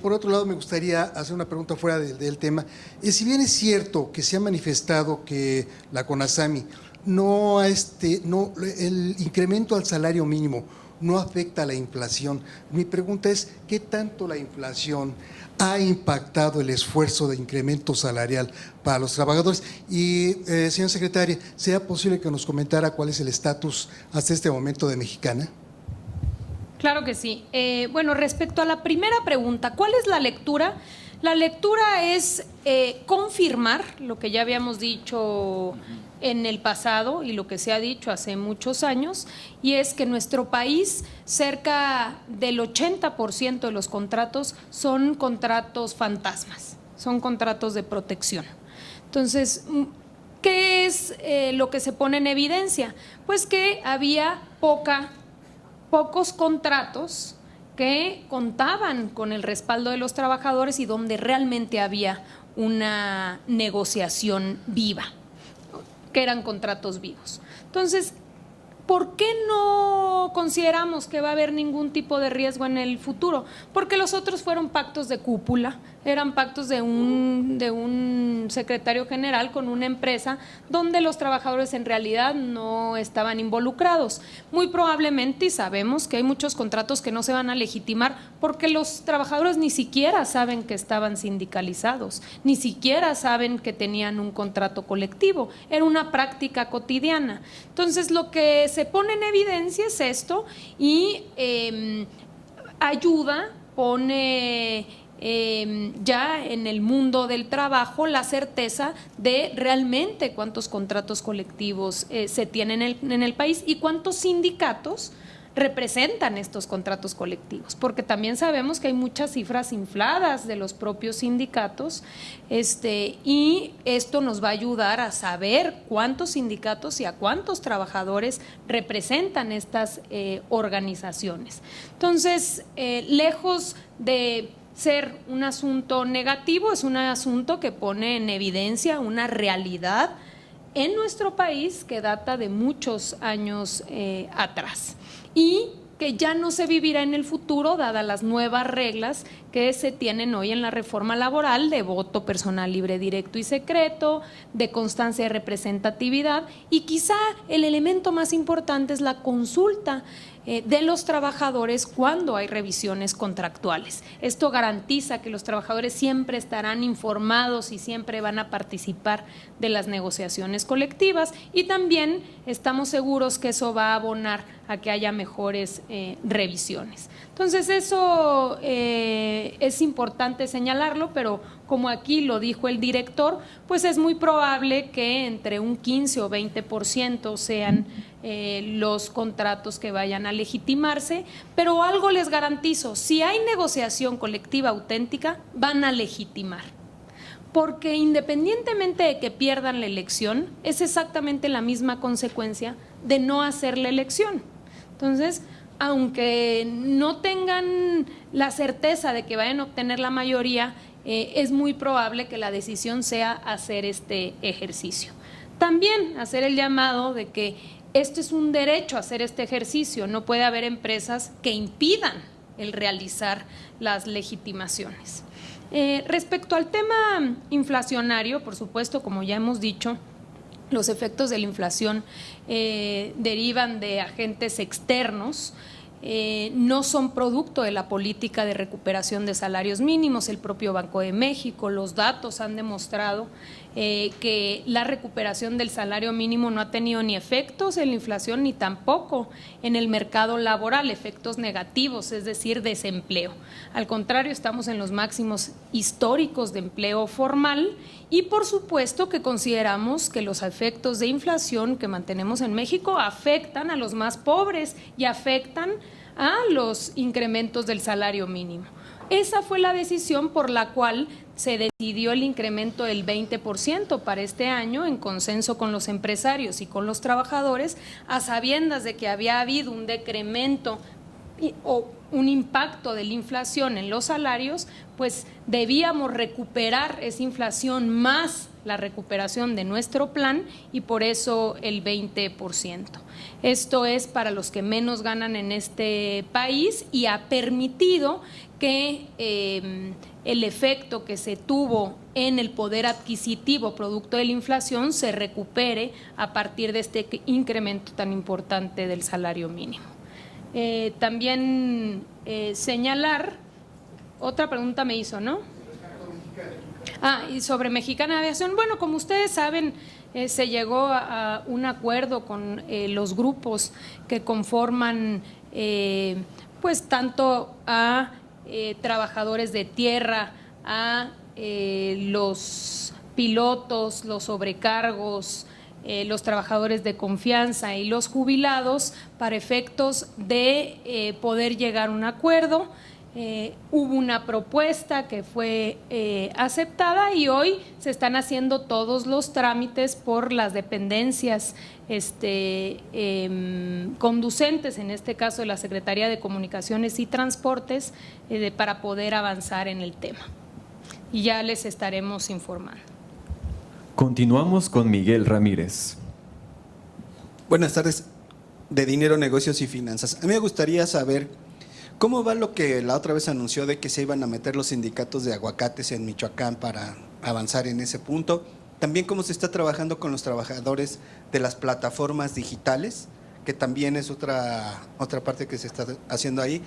Por otro lado, me gustaría hacer una pregunta fuera del tema. Si bien es cierto que se ha manifestado que la CONASAMI el incremento al salario mínimo no afecta a la inflación, mi pregunta es, ¿qué tanto la inflación ha impactado el esfuerzo de incremento salarial para los trabajadores? Y, señora secretaria, ¿sería posible que nos comentara cuál es el estatus hasta este momento de Mexicana? Claro que sí. Bueno, respecto a la primera pregunta, ¿cuál es la lectura? La lectura es confirmar lo que ya habíamos dicho en el pasado y lo que se ha dicho hace muchos años, y es que en nuestro país cerca del 80% de los contratos son contratos fantasmas, son contratos de protección. Entonces, ¿qué es lo que se pone en evidencia? Pues que había pocos contratos que contaban con el respaldo de los trabajadores y donde realmente había una negociación viva, que eran contratos vivos. Entonces, ¿por qué no consideramos que va a haber ningún tipo de riesgo en el futuro? Porque los otros fueron pactos de cúpula, eran pactos de un secretario general con una empresa donde los trabajadores en realidad no estaban involucrados. Muy probablemente, y sabemos que hay muchos contratos que no se van a legitimar porque los trabajadores ni siquiera saben que estaban sindicalizados, ni siquiera saben que tenían un contrato colectivo, era una práctica cotidiana. Entonces, lo que se pone en evidencia es esto y pone ya en el mundo del trabajo la certeza de realmente cuántos contratos colectivos se tienen en el país y cuántos sindicatos representan estos contratos colectivos, porque también sabemos que hay muchas cifras infladas de los propios sindicatos, y esto nos va a ayudar a saber cuántos sindicatos y a cuántos trabajadores representan estas organizaciones. Entonces, lejos de ser un asunto negativo, es un asunto que pone en evidencia una realidad en nuestro país que data de muchos años atrás y que ya no se vivirá en el futuro, dadas las nuevas reglas que se tienen hoy en la reforma laboral de voto personal libre, directo y secreto, de constancia de representatividad, y quizá el elemento más importante es la consulta de los trabajadores cuando hay revisiones contractuales. Esto garantiza que los trabajadores siempre estarán informados y siempre van a participar de las negociaciones colectivas, y también estamos seguros que eso va a abonar a que haya mejores revisiones. Entonces, eso es importante señalarlo, pero como aquí lo dijo el director, pues es muy probable que entre un 15 o 20% sean los contratos que vayan a legitimarse, pero algo les garantizo: si hay negociación colectiva auténtica, van a legitimar, porque independientemente de que pierdan la elección, es exactamente la misma consecuencia de no hacer la elección. Entonces, aunque no tengan la certeza de que vayan a obtener la mayoría, es muy probable que la decisión sea hacer este ejercicio. También hacer el llamado de que esto es un derecho a hacer este ejercicio, no puede haber empresas que impidan el realizar las legitimaciones. Respecto al tema inflacionario, por supuesto, como ya hemos dicho, los efectos de la inflación derivan de agentes externos, no son producto de la política de recuperación de salarios mínimos. El propio Banco de México, los datos han demostrado que la recuperación del salario mínimo no ha tenido ni efectos en la inflación ni tampoco en el mercado laboral, efectos negativos, es decir, desempleo. Al contrario, estamos en los máximos históricos de empleo formal y por supuesto que consideramos que los efectos de inflación que mantenemos en México afectan a los más pobres y afectan a los incrementos del salario mínimo. Esa fue la decisión por la cual se decidió el incremento del 20% para este año en consenso con los empresarios y con los trabajadores, a sabiendas de que había habido un decremento o un impacto de la inflación en los salarios, pues debíamos recuperar esa inflación más la recuperación de nuestro plan y por eso el 20%. Esto es para los que menos ganan en este país y ha permitido que el efecto que se tuvo en el poder adquisitivo producto de la inflación se recupere a partir de este incremento tan importante del salario mínimo. También señalar, otra pregunta me hizo, ¿no? Y sobre Mexicana de Aviación, bueno, como ustedes saben, se llegó a un acuerdo con los grupos que conforman, pues tanto a trabajadores de tierra, a los pilotos, los sobrecargos, los trabajadores de confianza y los jubilados para efectos de poder llegar a un acuerdo. Hubo una propuesta que fue aceptada y hoy se están haciendo todos los trámites por las dependencias conducentes, en este caso de la Secretaría de Comunicaciones y Transportes, para poder avanzar en el tema. Y ya les estaremos informando. Continuamos con Miguel Ramírez. Buenas tardes, de Dinero, Negocios y Finanzas. A mí me gustaría saber cómo va lo que la otra vez anunció de que se iban a meter los sindicatos de aguacates en Michoacán para avanzar en ese punto. También cómo se está trabajando con los trabajadores de las plataformas digitales, que también es otra parte que se está haciendo ahí.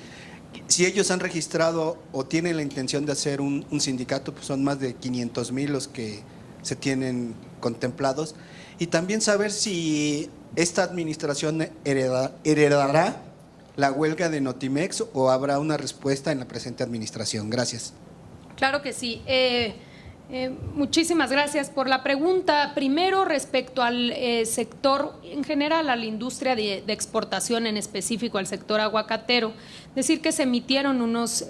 Si ellos han registrado o tienen la intención de hacer un sindicato, pues son más de 500,000 los que se tienen contemplados. Y también saber si esta administración heredará la huelga de Notimex o habrá una respuesta en la presente administración. Gracias. Claro que sí. Muchísimas gracias por la pregunta. Primero, respecto al sector en general, a la industria de exportación, en específico al sector aguacatero, decir que se emitieron unos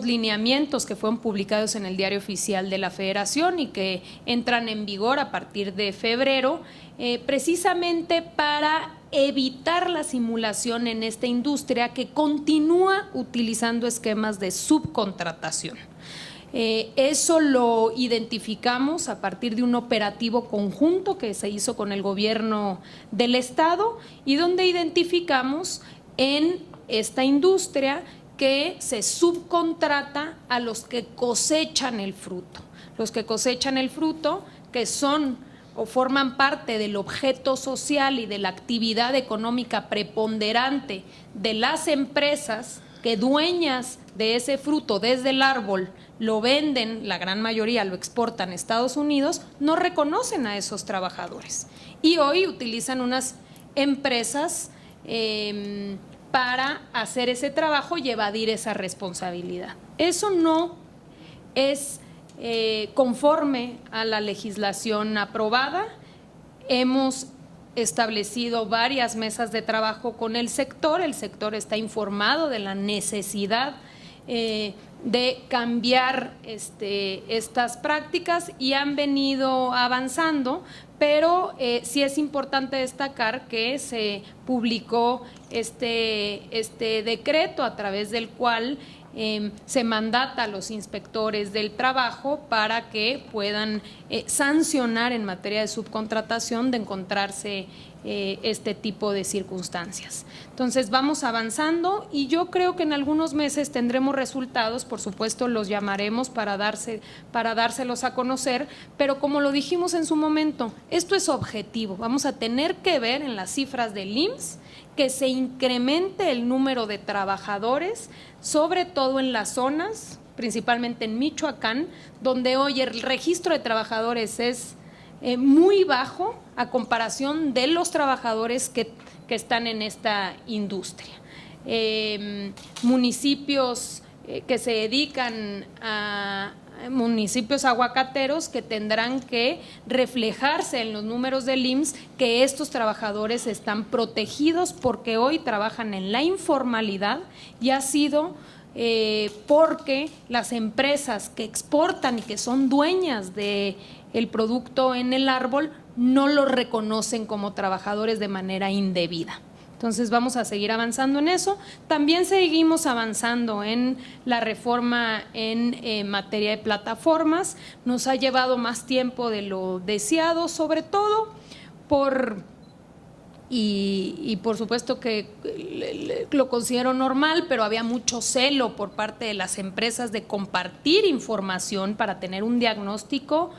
lineamientos que fueron publicados en el Diario Oficial de la Federación y que entran en vigor a partir de febrero, precisamente para evitar la simulación en esta industria que continúa utilizando esquemas de subcontratación. Eso lo identificamos a partir de un operativo conjunto que se hizo con el gobierno del estado y donde identificamos en esta industria que se subcontrata a los que cosechan el fruto. Los que cosechan el fruto, que son o forman parte del objeto social y de la actividad económica preponderante de las empresas que dueñas de ese fruto desde el árbol lo venden, la gran mayoría lo exportan a Estados Unidos, no reconocen a esos trabajadores. Y hoy utilizan unas empresas para hacer ese trabajo y evadir esa responsabilidad. Eso no es conforme a la legislación aprobada. Hemos establecido varias mesas de trabajo con el sector está informado de la necesidad de cambiar estas prácticas y han venido avanzando, pero sí es importante destacar que se publicó este decreto a través del cual se mandata a los inspectores del trabajo para que puedan sancionar en materia de subcontratación de encontrarse este tipo de circunstancias. Entonces vamos avanzando y yo creo que en algunos meses tendremos resultados, por supuesto los llamaremos para dárselos a conocer, pero como lo dijimos en su momento, esto es objetivo, vamos a tener que ver en las cifras del IMSS que se incremente el número de trabajadores, sobre todo en las zonas, principalmente en Michoacán, donde hoy el registro de trabajadores es muy bajo a comparación de los trabajadores que están en esta industria. Municipios que se dedican a municipios aguacateros que tendrán que reflejarse en los números del IMSS que estos trabajadores están protegidos porque hoy trabajan en la informalidad y ha sido porque las empresas que exportan y que son dueñas de el producto en el árbol no lo reconocen como trabajadores de manera indebida. Entonces vamos a seguir avanzando en eso. También seguimos avanzando en la reforma en materia de plataformas. Nos ha llevado más tiempo de lo deseado, sobre todo y por supuesto que lo considero normal, pero había mucho celo por parte de las empresas de compartir información para tener un diagnóstico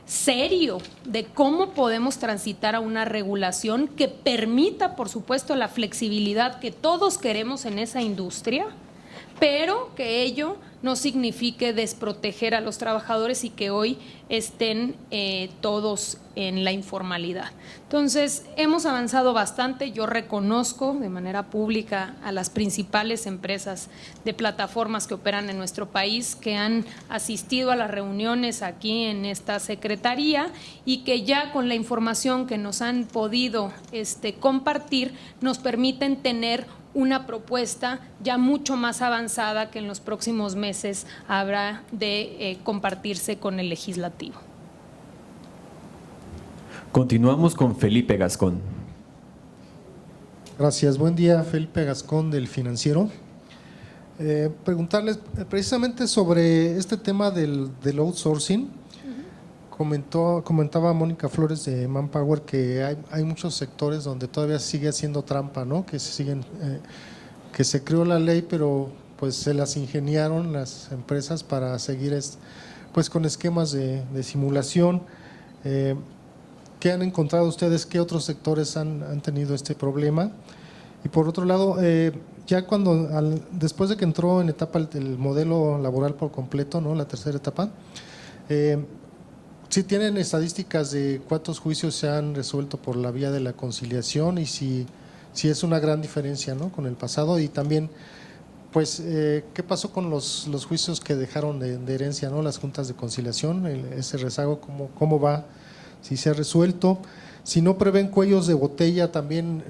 serio de cómo podemos transitar a una regulación que permita, por supuesto, la flexibilidad que todos queremos en esa industria, pero que ello no signifique desproteger a los trabajadores y que hoy estén todos en la informalidad. Entonces, hemos avanzado bastante. Yo reconozco de manera pública a las principales empresas de plataformas que operan en nuestro país, que han asistido a las reuniones aquí en esta secretaría y que ya con la información que nos han podido compartir nos permiten tener una propuesta ya mucho más avanzada que en los próximos meses habrá de compartirse con el legislativo. Continuamos con Felipe Gascón. Gracias, buen día, Felipe Gascón del Financiero. Preguntarles precisamente sobre este tema del outsourcing. Comentaba Mónica Flores de Manpower que hay muchos sectores donde todavía sigue haciendo trampa, ¿no? Que se creó la ley, pero pues se las ingeniaron las empresas para seguir pues con esquemas de simulación. ¿Qué han encontrado ustedes? ¿Qué otros sectores han tenido este problema? Y por otro lado, ya después de que entró en etapa el modelo laboral por completo, ¿no? La tercera etapa, ¿sí tienen estadísticas de cuántos juicios se han resuelto por la vía de la conciliación y si es una gran diferencia, ¿no? Con el pasado? Y también, pues, ¿qué pasó con los juicios que dejaron de herencia, ¿no? Las juntas de conciliación, ese rezago, ¿cómo va? Si se ha resuelto. Si no prevén cuellos de botella también,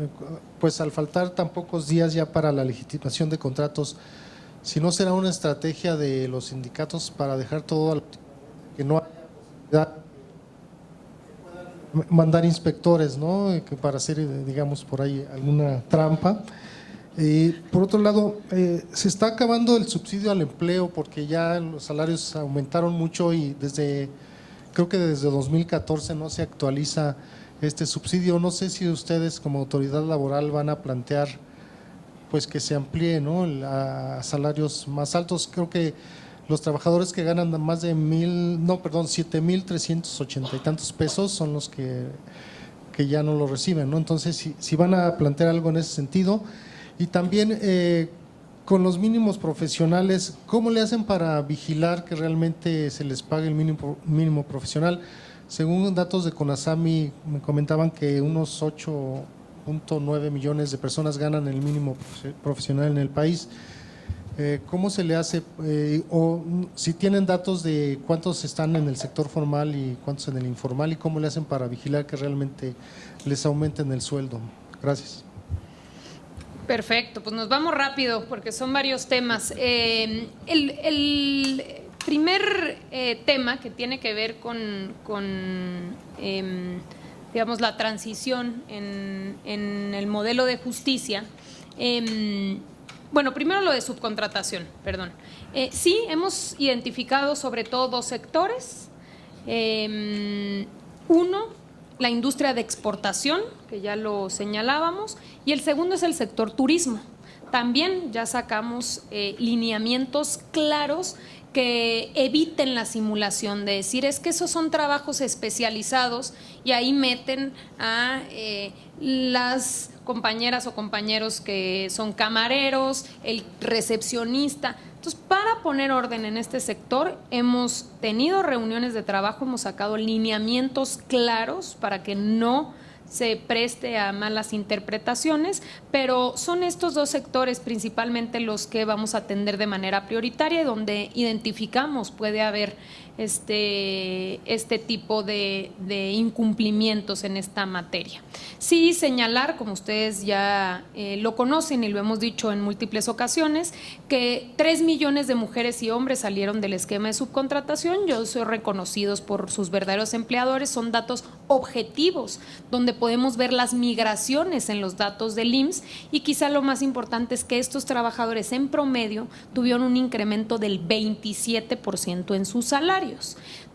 pues al faltar tan pocos días ya para la legitimación de contratos, si no será una estrategia de los sindicatos para dejar todo que no haya posibilidad de mandar inspectores, ¿no? Que para hacer, digamos, por ahí alguna trampa. Por otro lado, se está acabando el subsidio al empleo porque ya los salarios aumentaron mucho y creo que desde 2014 no se actualiza este subsidio. No sé si ustedes como autoridad laboral van a plantear pues que se amplíe, ¿no? A salarios más altos. Creo que los trabajadores que ganan más de 7,380 y tantos pesos son los que ya no lo reciben, ¿no? Entonces, si van a plantear algo en ese sentido. Y también con los mínimos profesionales, ¿cómo le hacen para vigilar que realmente se les pague el mínimo profesional? Según datos de CONASAMI, me comentaban que unos 8.9 millones de personas ganan el mínimo profesional en el país. ¿Cómo se le hace? O si tienen datos de cuántos están en el sector formal y cuántos en el informal, y cómo le hacen para vigilar que realmente les aumenten el sueldo. Gracias. Perfecto, pues nos vamos rápido porque son varios temas. El primer tema que tiene que ver con digamos, la transición en el modelo de justicia. Bueno, primero lo de subcontratación, perdón. Sí, hemos identificado sobre todo dos sectores. Uno, la industria de exportación, que ya lo señalábamos, y el segundo es el sector turismo. También ya sacamos lineamientos claros que eviten la simulación de decir es que esos son trabajos especializados y ahí meten a las compañeras o compañeros que son camareros, el recepcionista. Entonces, para poner orden en este sector, hemos tenido reuniones de trabajo, hemos sacado lineamientos claros para que no se preste a malas interpretaciones, pero son estos dos sectores principalmente los que vamos a atender de manera prioritaria y donde identificamos puede haber este tipo de incumplimientos en esta materia. Sí señalar, como ustedes ya lo conocen y lo hemos dicho en múltiples ocasiones, que 3 millones de mujeres y hombres salieron del esquema de subcontratación, yo soy reconocidos por sus verdaderos empleadores, son datos objetivos, donde podemos ver las migraciones en los datos del IMSS y quizá lo más importante es que estos trabajadores en promedio tuvieron un incremento del 27% en sus salarios.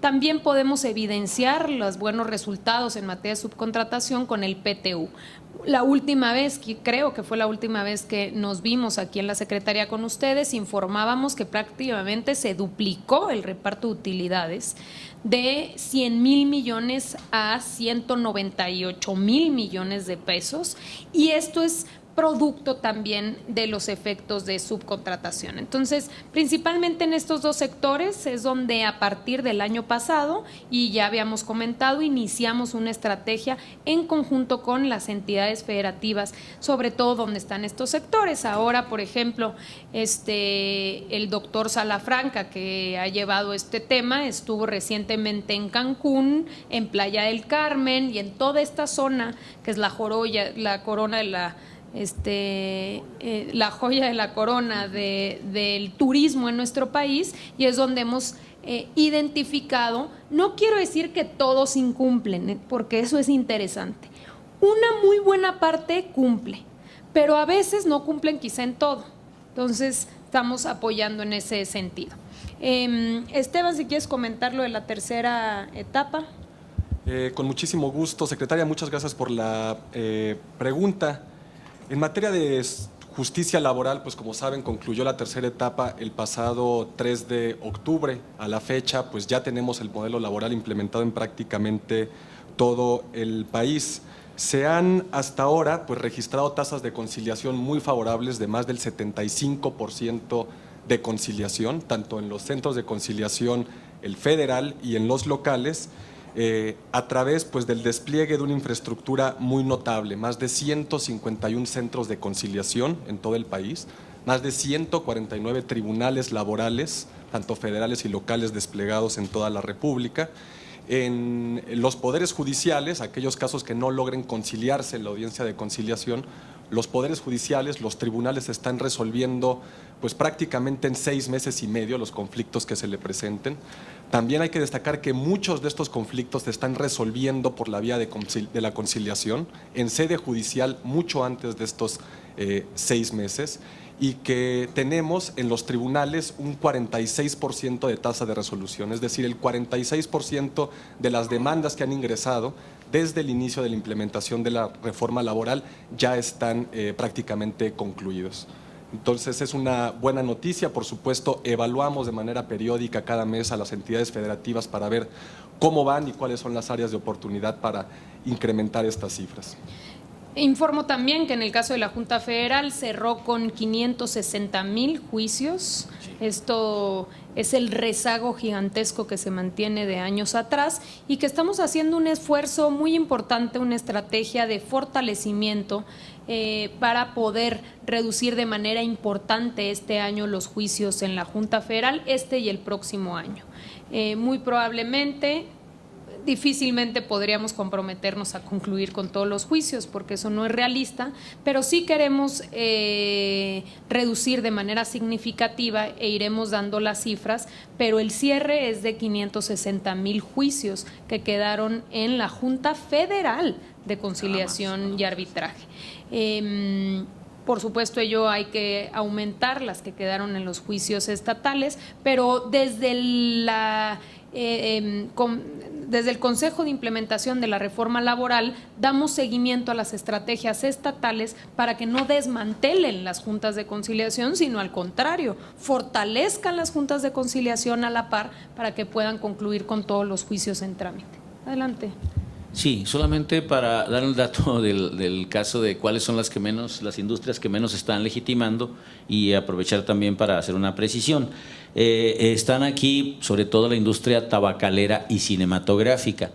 También podemos evidenciar los buenos resultados en materia de subcontratación con el PTU. La última vez, creo que fue la última vez que nos vimos aquí en la Secretaría con ustedes, informábamos que prácticamente se duplicó el reparto de utilidades de 100,000 millones a 198,000 millones de pesos y esto es producto también de los efectos de subcontratación. Entonces, principalmente en estos dos sectores es donde a partir del año pasado, y ya habíamos comentado, iniciamos una estrategia en conjunto con las entidades federativas, sobre todo donde están estos sectores. Ahora, por ejemplo, el doctor Salafranca, que ha llevado este tema, estuvo recientemente en Cancún, en Playa del Carmen y en toda esta zona que es la joya de la corona del turismo en nuestro país y es donde hemos identificado, no quiero decir que todos incumplen, porque eso es interesante, una muy buena parte cumple, pero a veces no cumplen quizá en todo, entonces estamos apoyando en ese sentido. Esteban, si quieres comentar lo de la tercera etapa. Con muchísimo gusto, secretaria, muchas gracias por la pregunta. En materia de justicia laboral, pues como saben, concluyó la tercera etapa el pasado 3 de octubre. A la fecha, pues ya tenemos el modelo laboral implementado en prácticamente todo el país. Se han hasta ahora pues registrado tasas de conciliación muy favorables de más del 75% de conciliación, tanto en los centros de conciliación, el federal y en los locales, a través pues, del despliegue de una infraestructura muy notable, más de 151 centros de conciliación en todo el país, más de 149 tribunales laborales, tanto federales y locales desplegados en toda la República. En los poderes judiciales, aquellos casos que no logren conciliarse en la audiencia de conciliación, los poderes judiciales, los tribunales están resolviendo pues prácticamente en 6 meses y medio los conflictos que se le presenten. También hay que destacar que muchos de estos conflictos se están resolviendo por la vía de la conciliación en sede judicial mucho antes de estos 6 meses y que tenemos en los tribunales un 46% de tasa de resolución, es decir, el 46% de las demandas que han ingresado desde el inicio de la implementación de la reforma laboral ya están prácticamente concluidos. Entonces es una buena noticia, por supuesto, evaluamos de manera periódica cada mes a las entidades federativas para ver cómo van y cuáles son las áreas de oportunidad para incrementar estas cifras. Informo también que en el caso de la Junta Federal cerró con 560,000 juicios. Esto es el rezago gigantesco que se mantiene de años atrás y que estamos haciendo un esfuerzo muy importante, una estrategia de fortalecimiento para poder reducir de manera importante este año los juicios en la Junta Federal, y el próximo año. Muy probablemente, difícilmente podríamos comprometernos a concluir con todos los juicios porque eso no es realista, pero sí queremos reducir de manera significativa e iremos dando las cifras, pero el cierre es de 560,000 juicios que quedaron en la Junta Federal de Conciliación y Arbitraje. Por supuesto, ello hay que aumentar las que quedaron en los juicios estatales, pero desde desde el Consejo de Implementación de la Reforma Laboral damos seguimiento a las estrategias estatales para que no desmantelen las juntas de conciliación, sino al contrario, fortalezcan las juntas de conciliación a la par para que puedan concluir con todos los juicios en trámite. Adelante. Sí, solamente para dar el dato del caso de cuáles son las industrias que menos están legitimando y aprovechar también para hacer una precisión. Están aquí sobre todo la industria tabacalera y cinematográfica.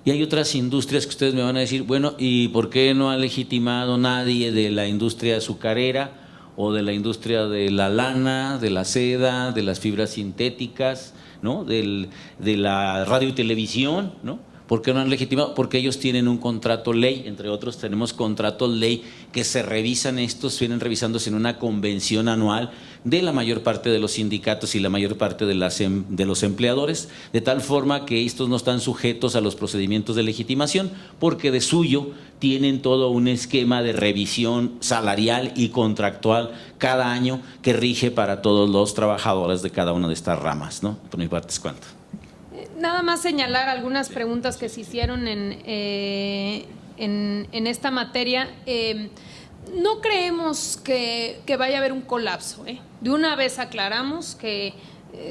Y hay otras industrias que ustedes me van a decir, bueno, ¿y por qué no ha legitimado nadie de la industria azucarera o de la industria de la lana, de la seda, de las fibras sintéticas, ¿no? De la radio y televisión, ¿no? ¿Por qué no han legitimado? Porque ellos tienen un contrato ley, entre otros tenemos contratos ley que se revisan, estos vienen revisándose en una convención anual de la mayor parte de los sindicatos y la mayor parte de los empleadores, de tal forma que estos no están sujetos a los procedimientos de legitimación, porque de suyo tienen todo un esquema de revisión salarial y contractual cada año que rige para todos los trabajadores de cada una de estas ramas, ¿no? Por mi parte es cuanto. Nada más señalar algunas preguntas que se hicieron en esta materia. No creemos que vaya a haber un colapso, ¿eh? De una vez aclaramos que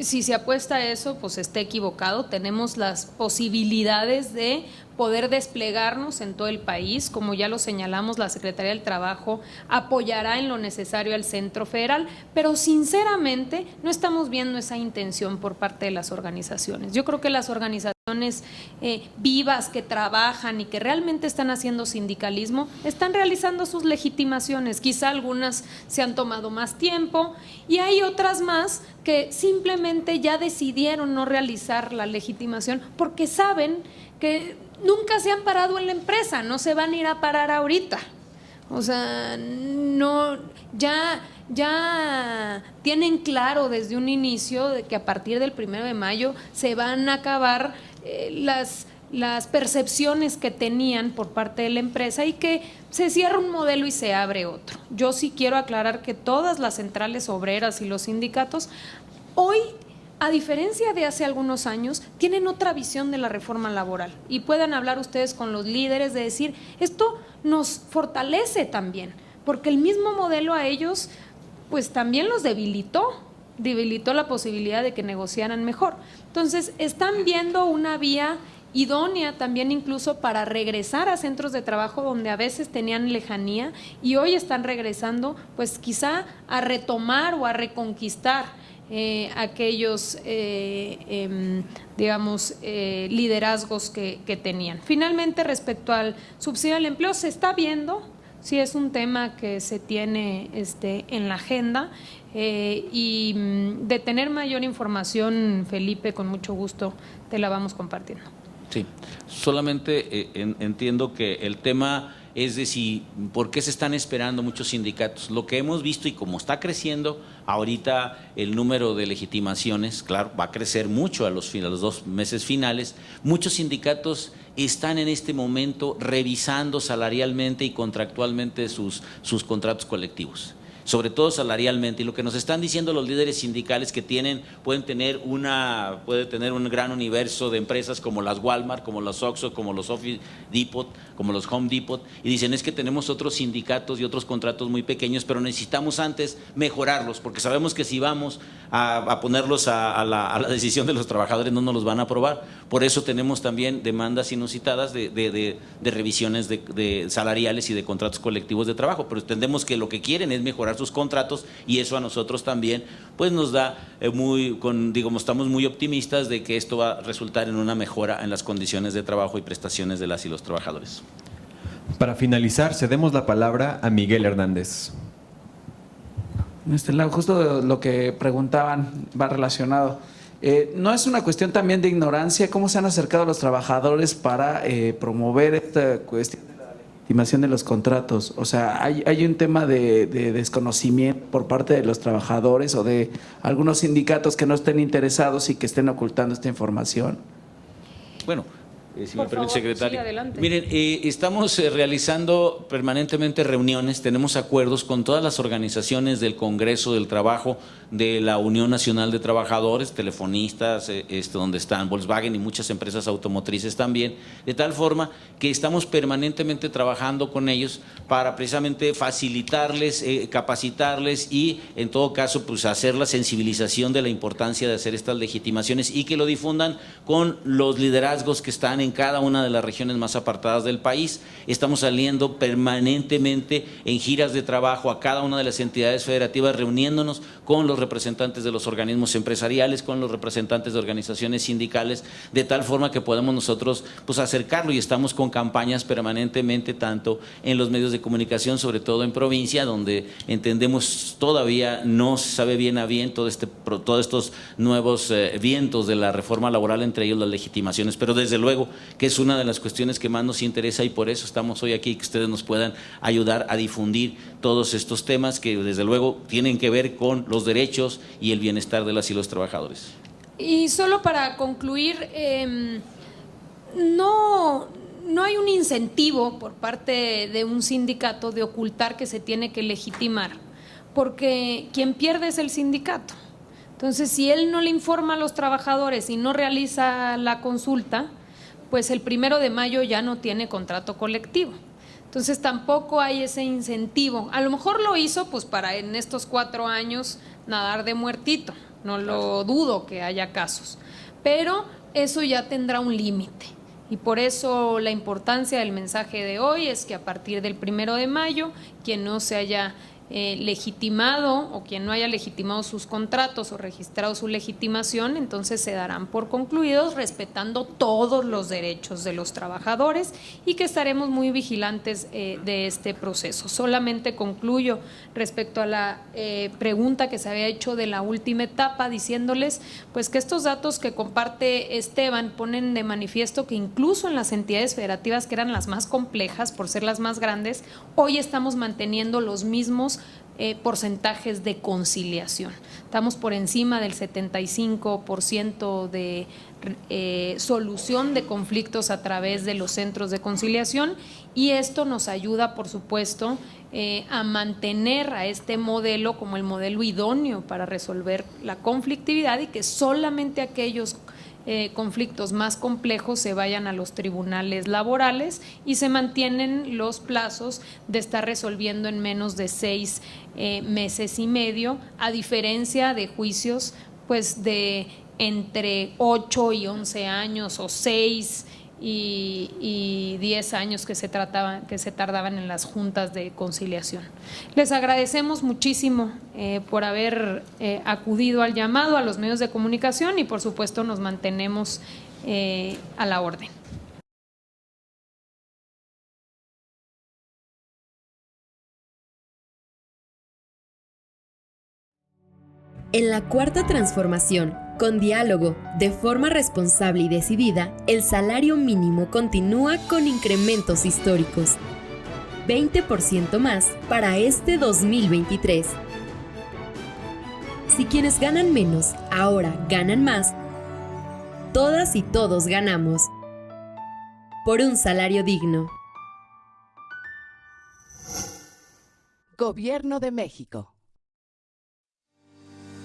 si se apuesta a eso, pues está equivocado. Tenemos las posibilidades de poder desplegarnos en todo el país. Como ya lo señalamos, la Secretaría del Trabajo apoyará en lo necesario al Centro Federal, pero sinceramente no estamos viendo esa intención por parte de las organizaciones. Yo creo que las organizaciones vivas que trabajan y que realmente están haciendo sindicalismo están realizando sus legitimaciones. Quizá algunas se han tomado más tiempo y hay otras más que simplemente ya decidieron no realizar la legitimación porque saben que nunca se han parado en la empresa, no se van a ir a parar ahorita. O sea, no, ya tienen claro desde un inicio de que a partir del 1 de mayo se van a acabar las percepciones que tenían por parte de la empresa y que se cierra un modelo y se abre otro. Yo sí quiero aclarar que todas las centrales obreras y los sindicatos hoy, a diferencia de hace algunos años, tienen otra visión de la reforma laboral y puedan hablar ustedes con los líderes de decir, esto nos fortalece también, porque el mismo modelo a ellos pues también los debilitó la posibilidad de que negociaran mejor. Entonces, están viendo una vía idónea también incluso para regresar a centros de trabajo donde a veces tenían lejanía y hoy están regresando pues quizá a retomar o a reconquistar aquellos liderazgos que tenían. Finalmente, respecto al subsidio al empleo, se está viendo, sí es un tema que se tiene en la agenda y de tener mayor información, Felipe, con mucho gusto te la vamos compartiendo. Sí, solamente entiendo que el tema es de por qué se están esperando muchos sindicatos. Lo que hemos visto y como está creciendo ahorita el número de legitimaciones, claro, va a crecer mucho a los 2 meses finales. Muchos sindicatos están en este momento revisando salarialmente y contractualmente sus contratos colectivos, sobre todo salarialmente, y lo que nos están diciendo los líderes sindicales que puede tener un gran universo de empresas como las Walmart, como los Oxxo, como los Office Depot, como los Home Depot, y dicen es que tenemos otros sindicatos y otros contratos muy pequeños, pero necesitamos antes mejorarlos, porque sabemos que si vamos a ponerlos a la decisión de los trabajadores no nos los van a aprobar. Por eso tenemos también demandas inusitadas de revisiones de salariales y de contratos colectivos de trabajo, pero entendemos que lo que quieren es mejorar sus contratos y eso a nosotros también pues nos da estamos muy optimistas de que esto va a resultar en una mejora en las condiciones de trabajo y prestaciones de las y los trabajadores. Para finalizar, cedemos la palabra a Miguel Hernández. Justo lo que preguntaban va relacionado. ¿No es una cuestión también de ignorancia? ¿Cómo se han acercado los trabajadores para promover esta cuestión de la legitimación de los contratos? O sea, ¿hay un tema de desconocimiento por parte de los trabajadores o de algunos sindicatos que no estén interesados y que estén ocultando esta información? Bueno, Si Por me permite, favor, secretario. sí, adelante. Miren, estamos realizando permanentemente reuniones, tenemos acuerdos con todas las organizaciones del Congreso del Trabajo, de la Unión Nacional de Trabajadores, telefonistas, donde están Volkswagen y muchas empresas automotrices también, de tal forma que estamos permanentemente trabajando con ellos para precisamente facilitarles, capacitarles y en todo caso pues hacer la sensibilización de la importancia de hacer estas legitimaciones y que lo difundan con los liderazgos que están en cada una de las regiones más apartadas del país. Estamos saliendo permanentemente en giras de trabajo a cada una de las entidades federativas, reuniéndonos con los representantes de los organismos empresariales, con los representantes de organizaciones sindicales, de tal forma que podemos nosotros pues acercarlo, y estamos con campañas permanentemente tanto en los medios de comunicación, sobre todo en provincia, donde entendemos todavía no se sabe bien a bien todos estos nuevos vientos de la reforma laboral, entre ellos las legitimaciones, pero desde luego que es una de las cuestiones que más nos interesa y por eso estamos hoy aquí, que ustedes nos puedan ayudar a difundir todos estos temas que desde luego tienen que ver con los derechos y el bienestar de las y los trabajadores. Y solo para concluir, no hay un incentivo por parte de un sindicato de ocultar que se tiene que legitimar, porque quien pierde es el sindicato. Entonces, si él no le informa a los trabajadores y no realiza la consulta, pues el 1 de mayo ya no tiene contrato colectivo. Entonces tampoco hay ese incentivo. A lo mejor lo hizo pues para en estos 4 años nadar de muertito, no lo dudo que haya casos, pero eso ya tendrá un límite. Y por eso la importancia del mensaje de hoy es que a partir del 1 de mayo, quien no se haya legitimado o quien no haya legitimado sus contratos o registrado su legitimación, entonces se darán por concluidos respetando todos los derechos de los trabajadores y que estaremos muy vigilantes de este proceso. Solamente concluyo respecto a la pregunta que se había hecho de la última etapa, diciéndoles pues que estos datos que comparte Esteban ponen de manifiesto que incluso en las entidades federativas que eran las más complejas por ser las más grandes, hoy estamos manteniendo los mismos porcentajes de conciliación. Estamos por encima del 75% de solución de conflictos a través de los centros de conciliación y esto nos ayuda, por supuesto, a mantener a este modelo como el modelo idóneo para resolver la conflictividad y que solamente aquellos conflictos más complejos se vayan a los tribunales laborales y se mantienen los plazos de estar resolviendo en menos de 6 meses y medio, a diferencia de juicios pues de entre 8 y 11 años o 6 y 10 años que se tardaban en las juntas de conciliación. Les agradecemos muchísimo por haber acudido al llamado a los medios de comunicación y por supuesto nos mantenemos a la orden. En la cuarta transformación, con diálogo, de forma responsable y decidida, el salario mínimo continúa con incrementos históricos. 20% más para este 2023. Si quienes ganan menos ahora ganan más, todas y todos ganamos. Por un salario digno. Gobierno de México.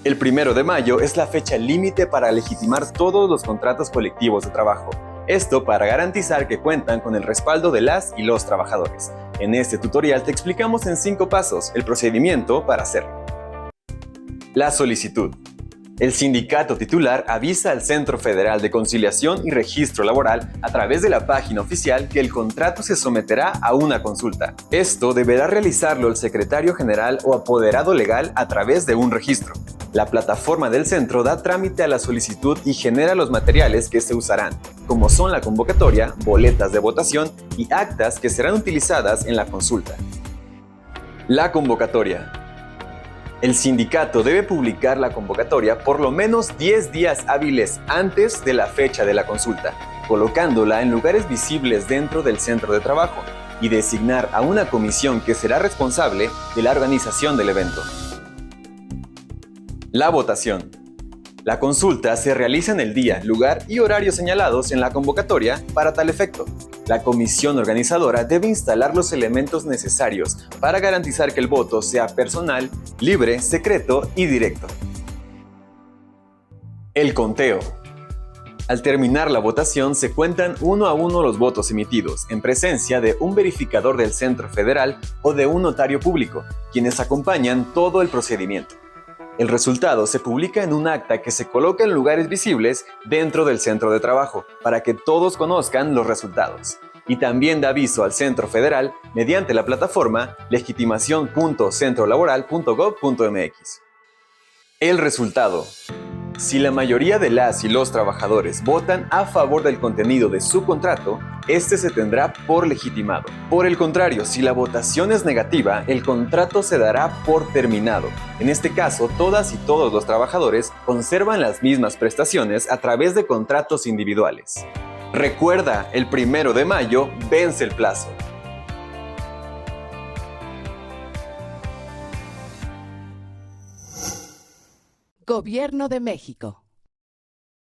El 1 de mayo es la fecha límite para legitimar todos los contratos colectivos de trabajo. Esto para garantizar que cuentan con el respaldo de las y los trabajadores. En este tutorial te explicamos en 5 pasos el procedimiento para hacerlo. La solicitud. El sindicato titular avisa al Centro Federal de Conciliación y Registro Laboral a través de la página oficial que el contrato se someterá a una consulta. Esto deberá realizarlo el secretario general o apoderado legal a través de un registro. La plataforma del centro da trámite a la solicitud y genera los materiales que se usarán, como son la convocatoria, boletas de votación y actas que serán utilizadas en la consulta. La convocatoria. El sindicato debe publicar la convocatoria por lo menos 10 días hábiles antes de la fecha de la consulta, colocándola en lugares visibles dentro del centro de trabajo y designar a una comisión que será responsable de la organización del evento. La votación. La consulta se realiza en el día, lugar y horario señalados en la convocatoria para tal efecto. La comisión organizadora debe instalar los elementos necesarios para garantizar que el voto sea personal, libre, secreto y directo. El conteo. Al terminar la votación se cuentan uno a uno los votos emitidos en presencia de un verificador del Centro Federal o de un notario público, quienes acompañan todo el procedimiento. El resultado se publica en un acta que se coloca en lugares visibles dentro del centro de trabajo para que todos conozcan los resultados. Y también da aviso al Centro Federal mediante la plataforma legitimacion.centrolaboral.gov.mx. El resultado. Si la mayoría de las y los trabajadores votan a favor del contenido de su contrato, este se tendrá por legitimado. Por el contrario, si la votación es negativa, el contrato se dará por terminado. En este caso, todas y todos los trabajadores conservan las mismas prestaciones a través de contratos individuales. Recuerda, el 1 de mayo vence el plazo. Gobierno de México.